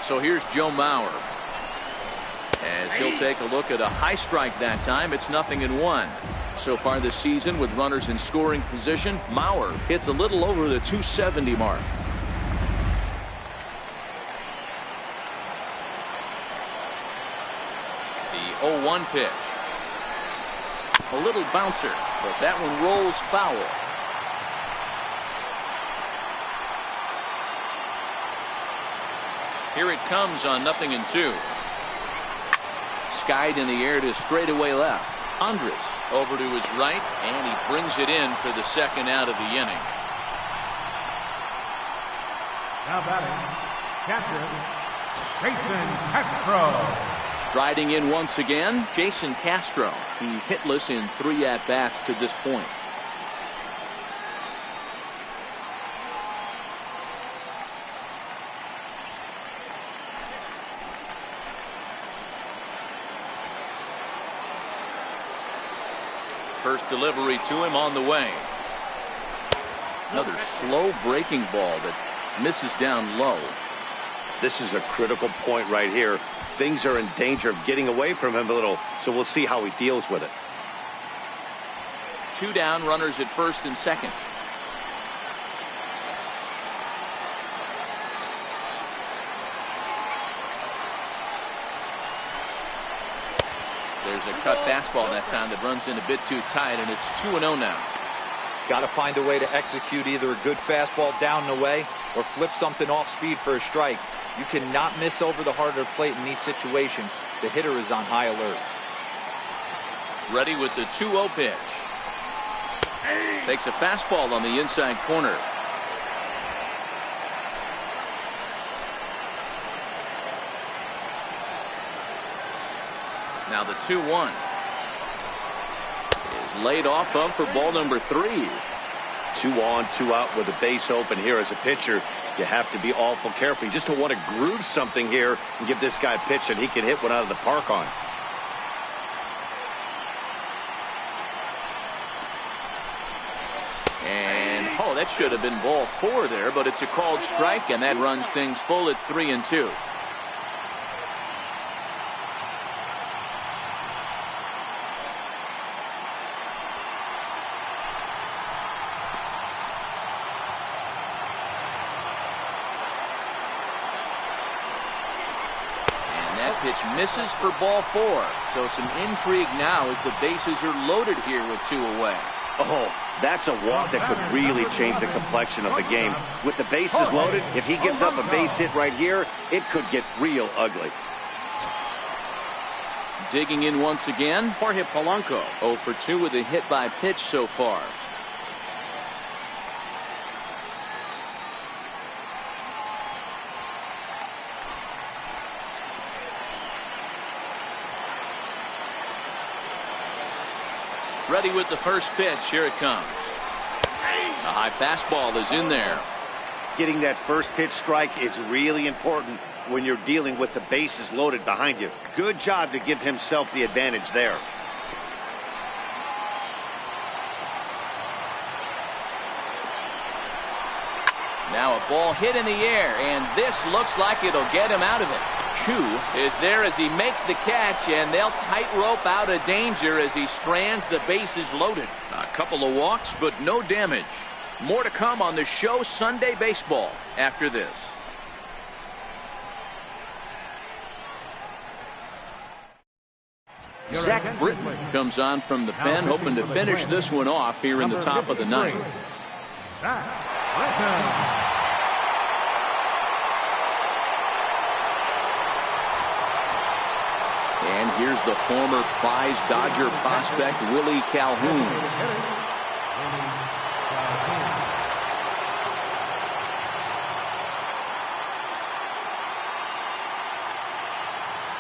So here's Joe Mauer. As he'll take a look at a high strike that time. It's 0-1. So far this season with runners in scoring position, Mauer hits a little over the 270 mark. The 0-1 pitch. A little bouncer, but that one rolls foul. Here it comes on 0-2. Skied in the air to straightaway left. Andres over to his right, and he brings it in for the second out of the inning. Now batting, catcher, Jason Castro. Striding in once again, Jason Castro. He's hitless in 3 at-bats to this point. First delivery to him on the way. Another slow breaking ball that misses down low. This is a critical point right here. Things are in danger of getting away from him a little, so we'll see how he deals with it. 2 down, runners at first and second. There's a cut fastball that time that runs in a bit too tight, and it's 2-0 now. Got to find a way to execute either a good fastball down and away or flip something off speed for a strike. You cannot miss over the heart of the plate in these situations. The hitter is on high alert. Ready with the 2-0 pitch. Takes a fastball on the inside corner. Now the 2-1 is laid off of for ball number 3. 2 on, 2 out with a base open here. As a pitcher, you have to be awful careful. You just don't want to groove something here and give this guy a pitch and he can hit one out of the park on. And, oh, that should have been ball 4 there, but it's a called strike, and that runs things full at 3-2. Pitch misses for ball 4. So some intrigue now as the bases are loaded here with 2 away. Oh, that's a walk that could really change the complexion of the game. With the bases loaded, if he gives up a base hit right here, it could get real ugly. Digging in once again, Jorge Polanco. 0 for 2 with a hit by pitch so far. Ready with the first pitch. Here it comes. A high fastball is in there. Getting that first pitch strike is really important when you're dealing with the bases loaded behind you. Good job to give himself the advantage there. Now a ball hit in the air, and this looks like it'll get him out of it. Chu is there as he makes the catch, and they'll tightrope out of danger as he strands the bases loaded. A couple of walks, but no damage. More to come on the show Sunday Baseball after this. Zach Britton comes on from the pen, hoping to finish this one off here in the top of the ninth. And here's the former prize Dodger prospect, Willie Calhoun.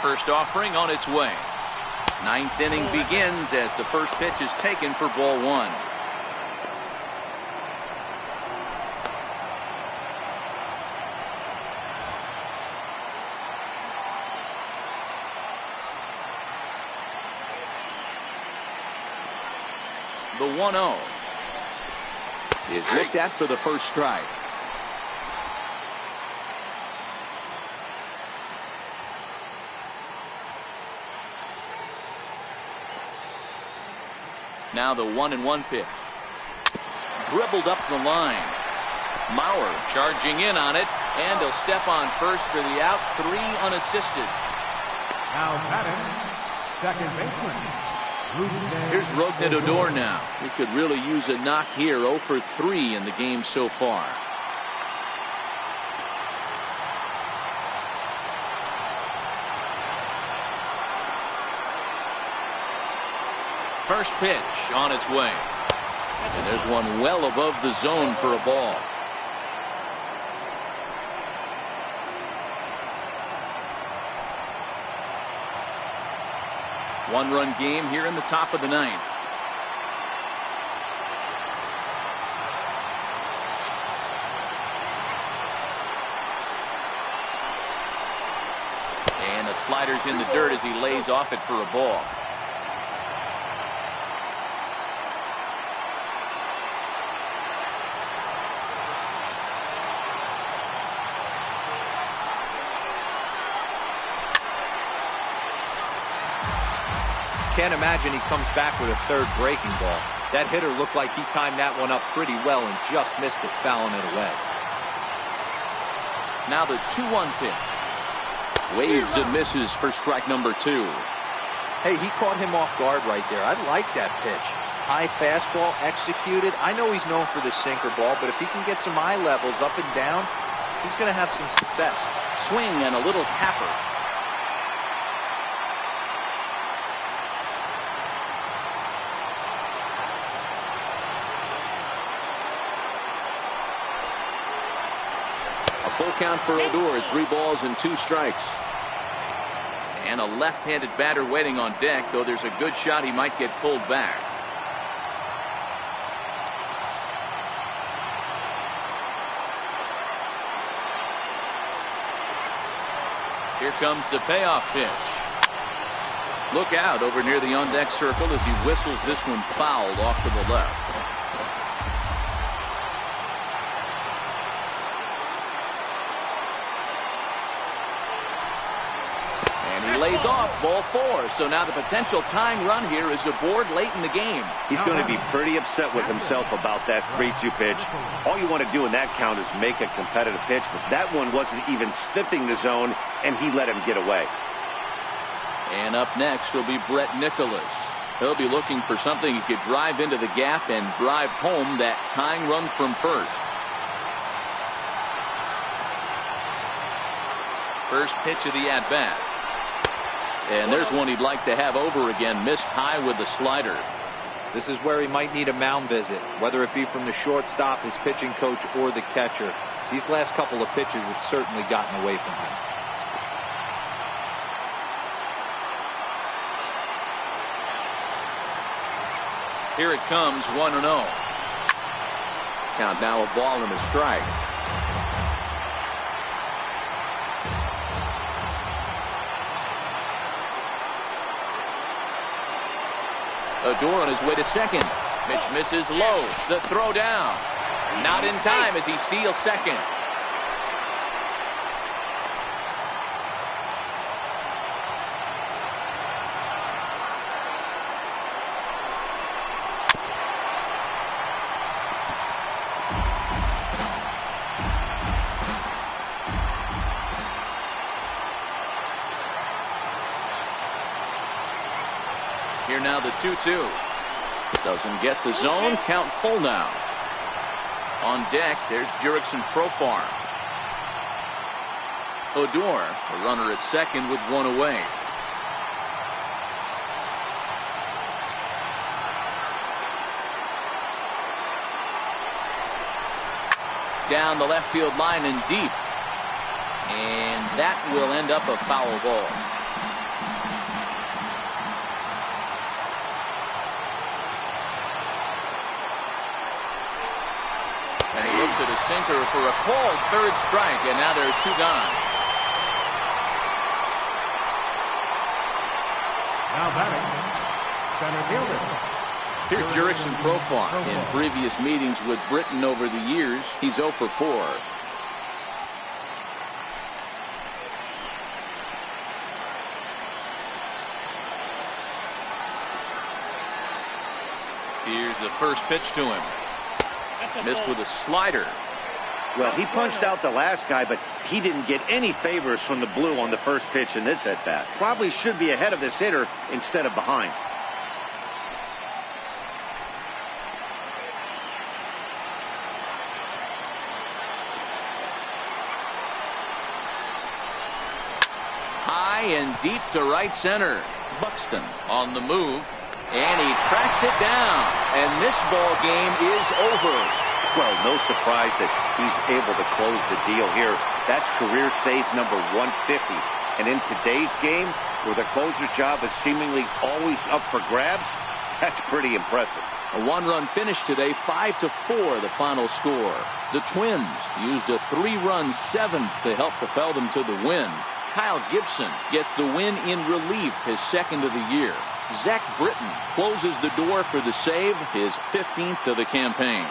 First offering on its way. Ninth inning begins as the first pitch is taken for ball 1. The 1-0 is looked at for the first strike. Now the 1-1 pitch. Dribbled up the line. Mauer charging in on it, and he'll step on first for the out. 3 unassisted. Now batting, second baseman. Here's Rougned Odor now. He could really use a knock here. 0 for 3 in the game so far. First pitch on its way. And there's one well above the zone for a ball. One-run game here in the top of the ninth. And the slider's in the dirt as he lays off it for a ball. Can't imagine he comes back with a third breaking ball. That hitter looked like he timed that one up pretty well and just missed it, fouling it away. Now the 2-1 pitch. Waves and misses for strike number 2. Hey, he caught him off guard right there. I like that pitch. High fastball executed. I know he's known for the sinker ball, but if he can get some eye levels up and down, he's going to have some success. Swing and a little tapper. Full count for Odor, 3 balls and 2 strikes. And a left-handed batter waiting on deck, though there's a good shot he might get pulled back. Here comes the payoff pitch. Look out over near the on-deck circle as he whistles this one fouled off to the left. And he lays off ball 4. So now the potential tying run here is aboard late in the game. He's going to be pretty upset with himself about that 3-2 pitch. All you want to do in that count is make a competitive pitch, but that one wasn't even sniffing the zone, and he let him get away. And up next will be Brett Nicholas. He'll be looking for something he could drive into the gap and drive home that tying run from first. First pitch of the at-bat. And there's one he'd like to have over again. Missed high with the slider. This is where he might need a mound visit, whether it be from the shortstop, his pitching coach, or the catcher. These last couple of pitches have certainly gotten away from him. Here it comes, 1-0. Count now, a ball and a strike. Odor on his way to second. Pitch misses low. The throw down. Not in time as he steals second. Here now the 2-2. Doesn't get the zone. Count full now. On deck, there's Jurickson Profar. Odor, a runner at second with one away. Down the left field line and deep. And that will end up a foul ball. And he looks at a sinker for a called third strike, and now there are two gone. Now batting, center fielder. Here's Jurickson Profar. In previous meetings with Britain over the years, he's 0 for 4. Here's the first pitch to him. Missed with a slider. Well, he punched out the last guy, but he didn't get any favors from the blue on the first pitch in this at-bat. Probably should be ahead of this hitter instead of behind. High and deep to right center. Buxton on the move. And he tracks it down. And this ball game is over. Well, no surprise that he's able to close the deal here. That's career save number 150. And in today's game, where the closer's job is seemingly always up for grabs, that's pretty impressive. A one-run finish today, 5-4 the final score. The Twins used a 3-run seventh to help propel them to the win. Kyle Gibson gets the win in relief, his second of the year. Zach Britton closes the door for the save, his 15th of the campaign.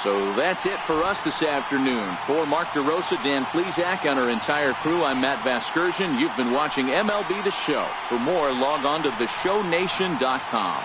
So that's it for us this afternoon. For Mark DeRosa, Dan Plesac, and our entire crew, I'm Matt Vasgersian. You've been watching MLB The Show. For more, log on to theshownation.com.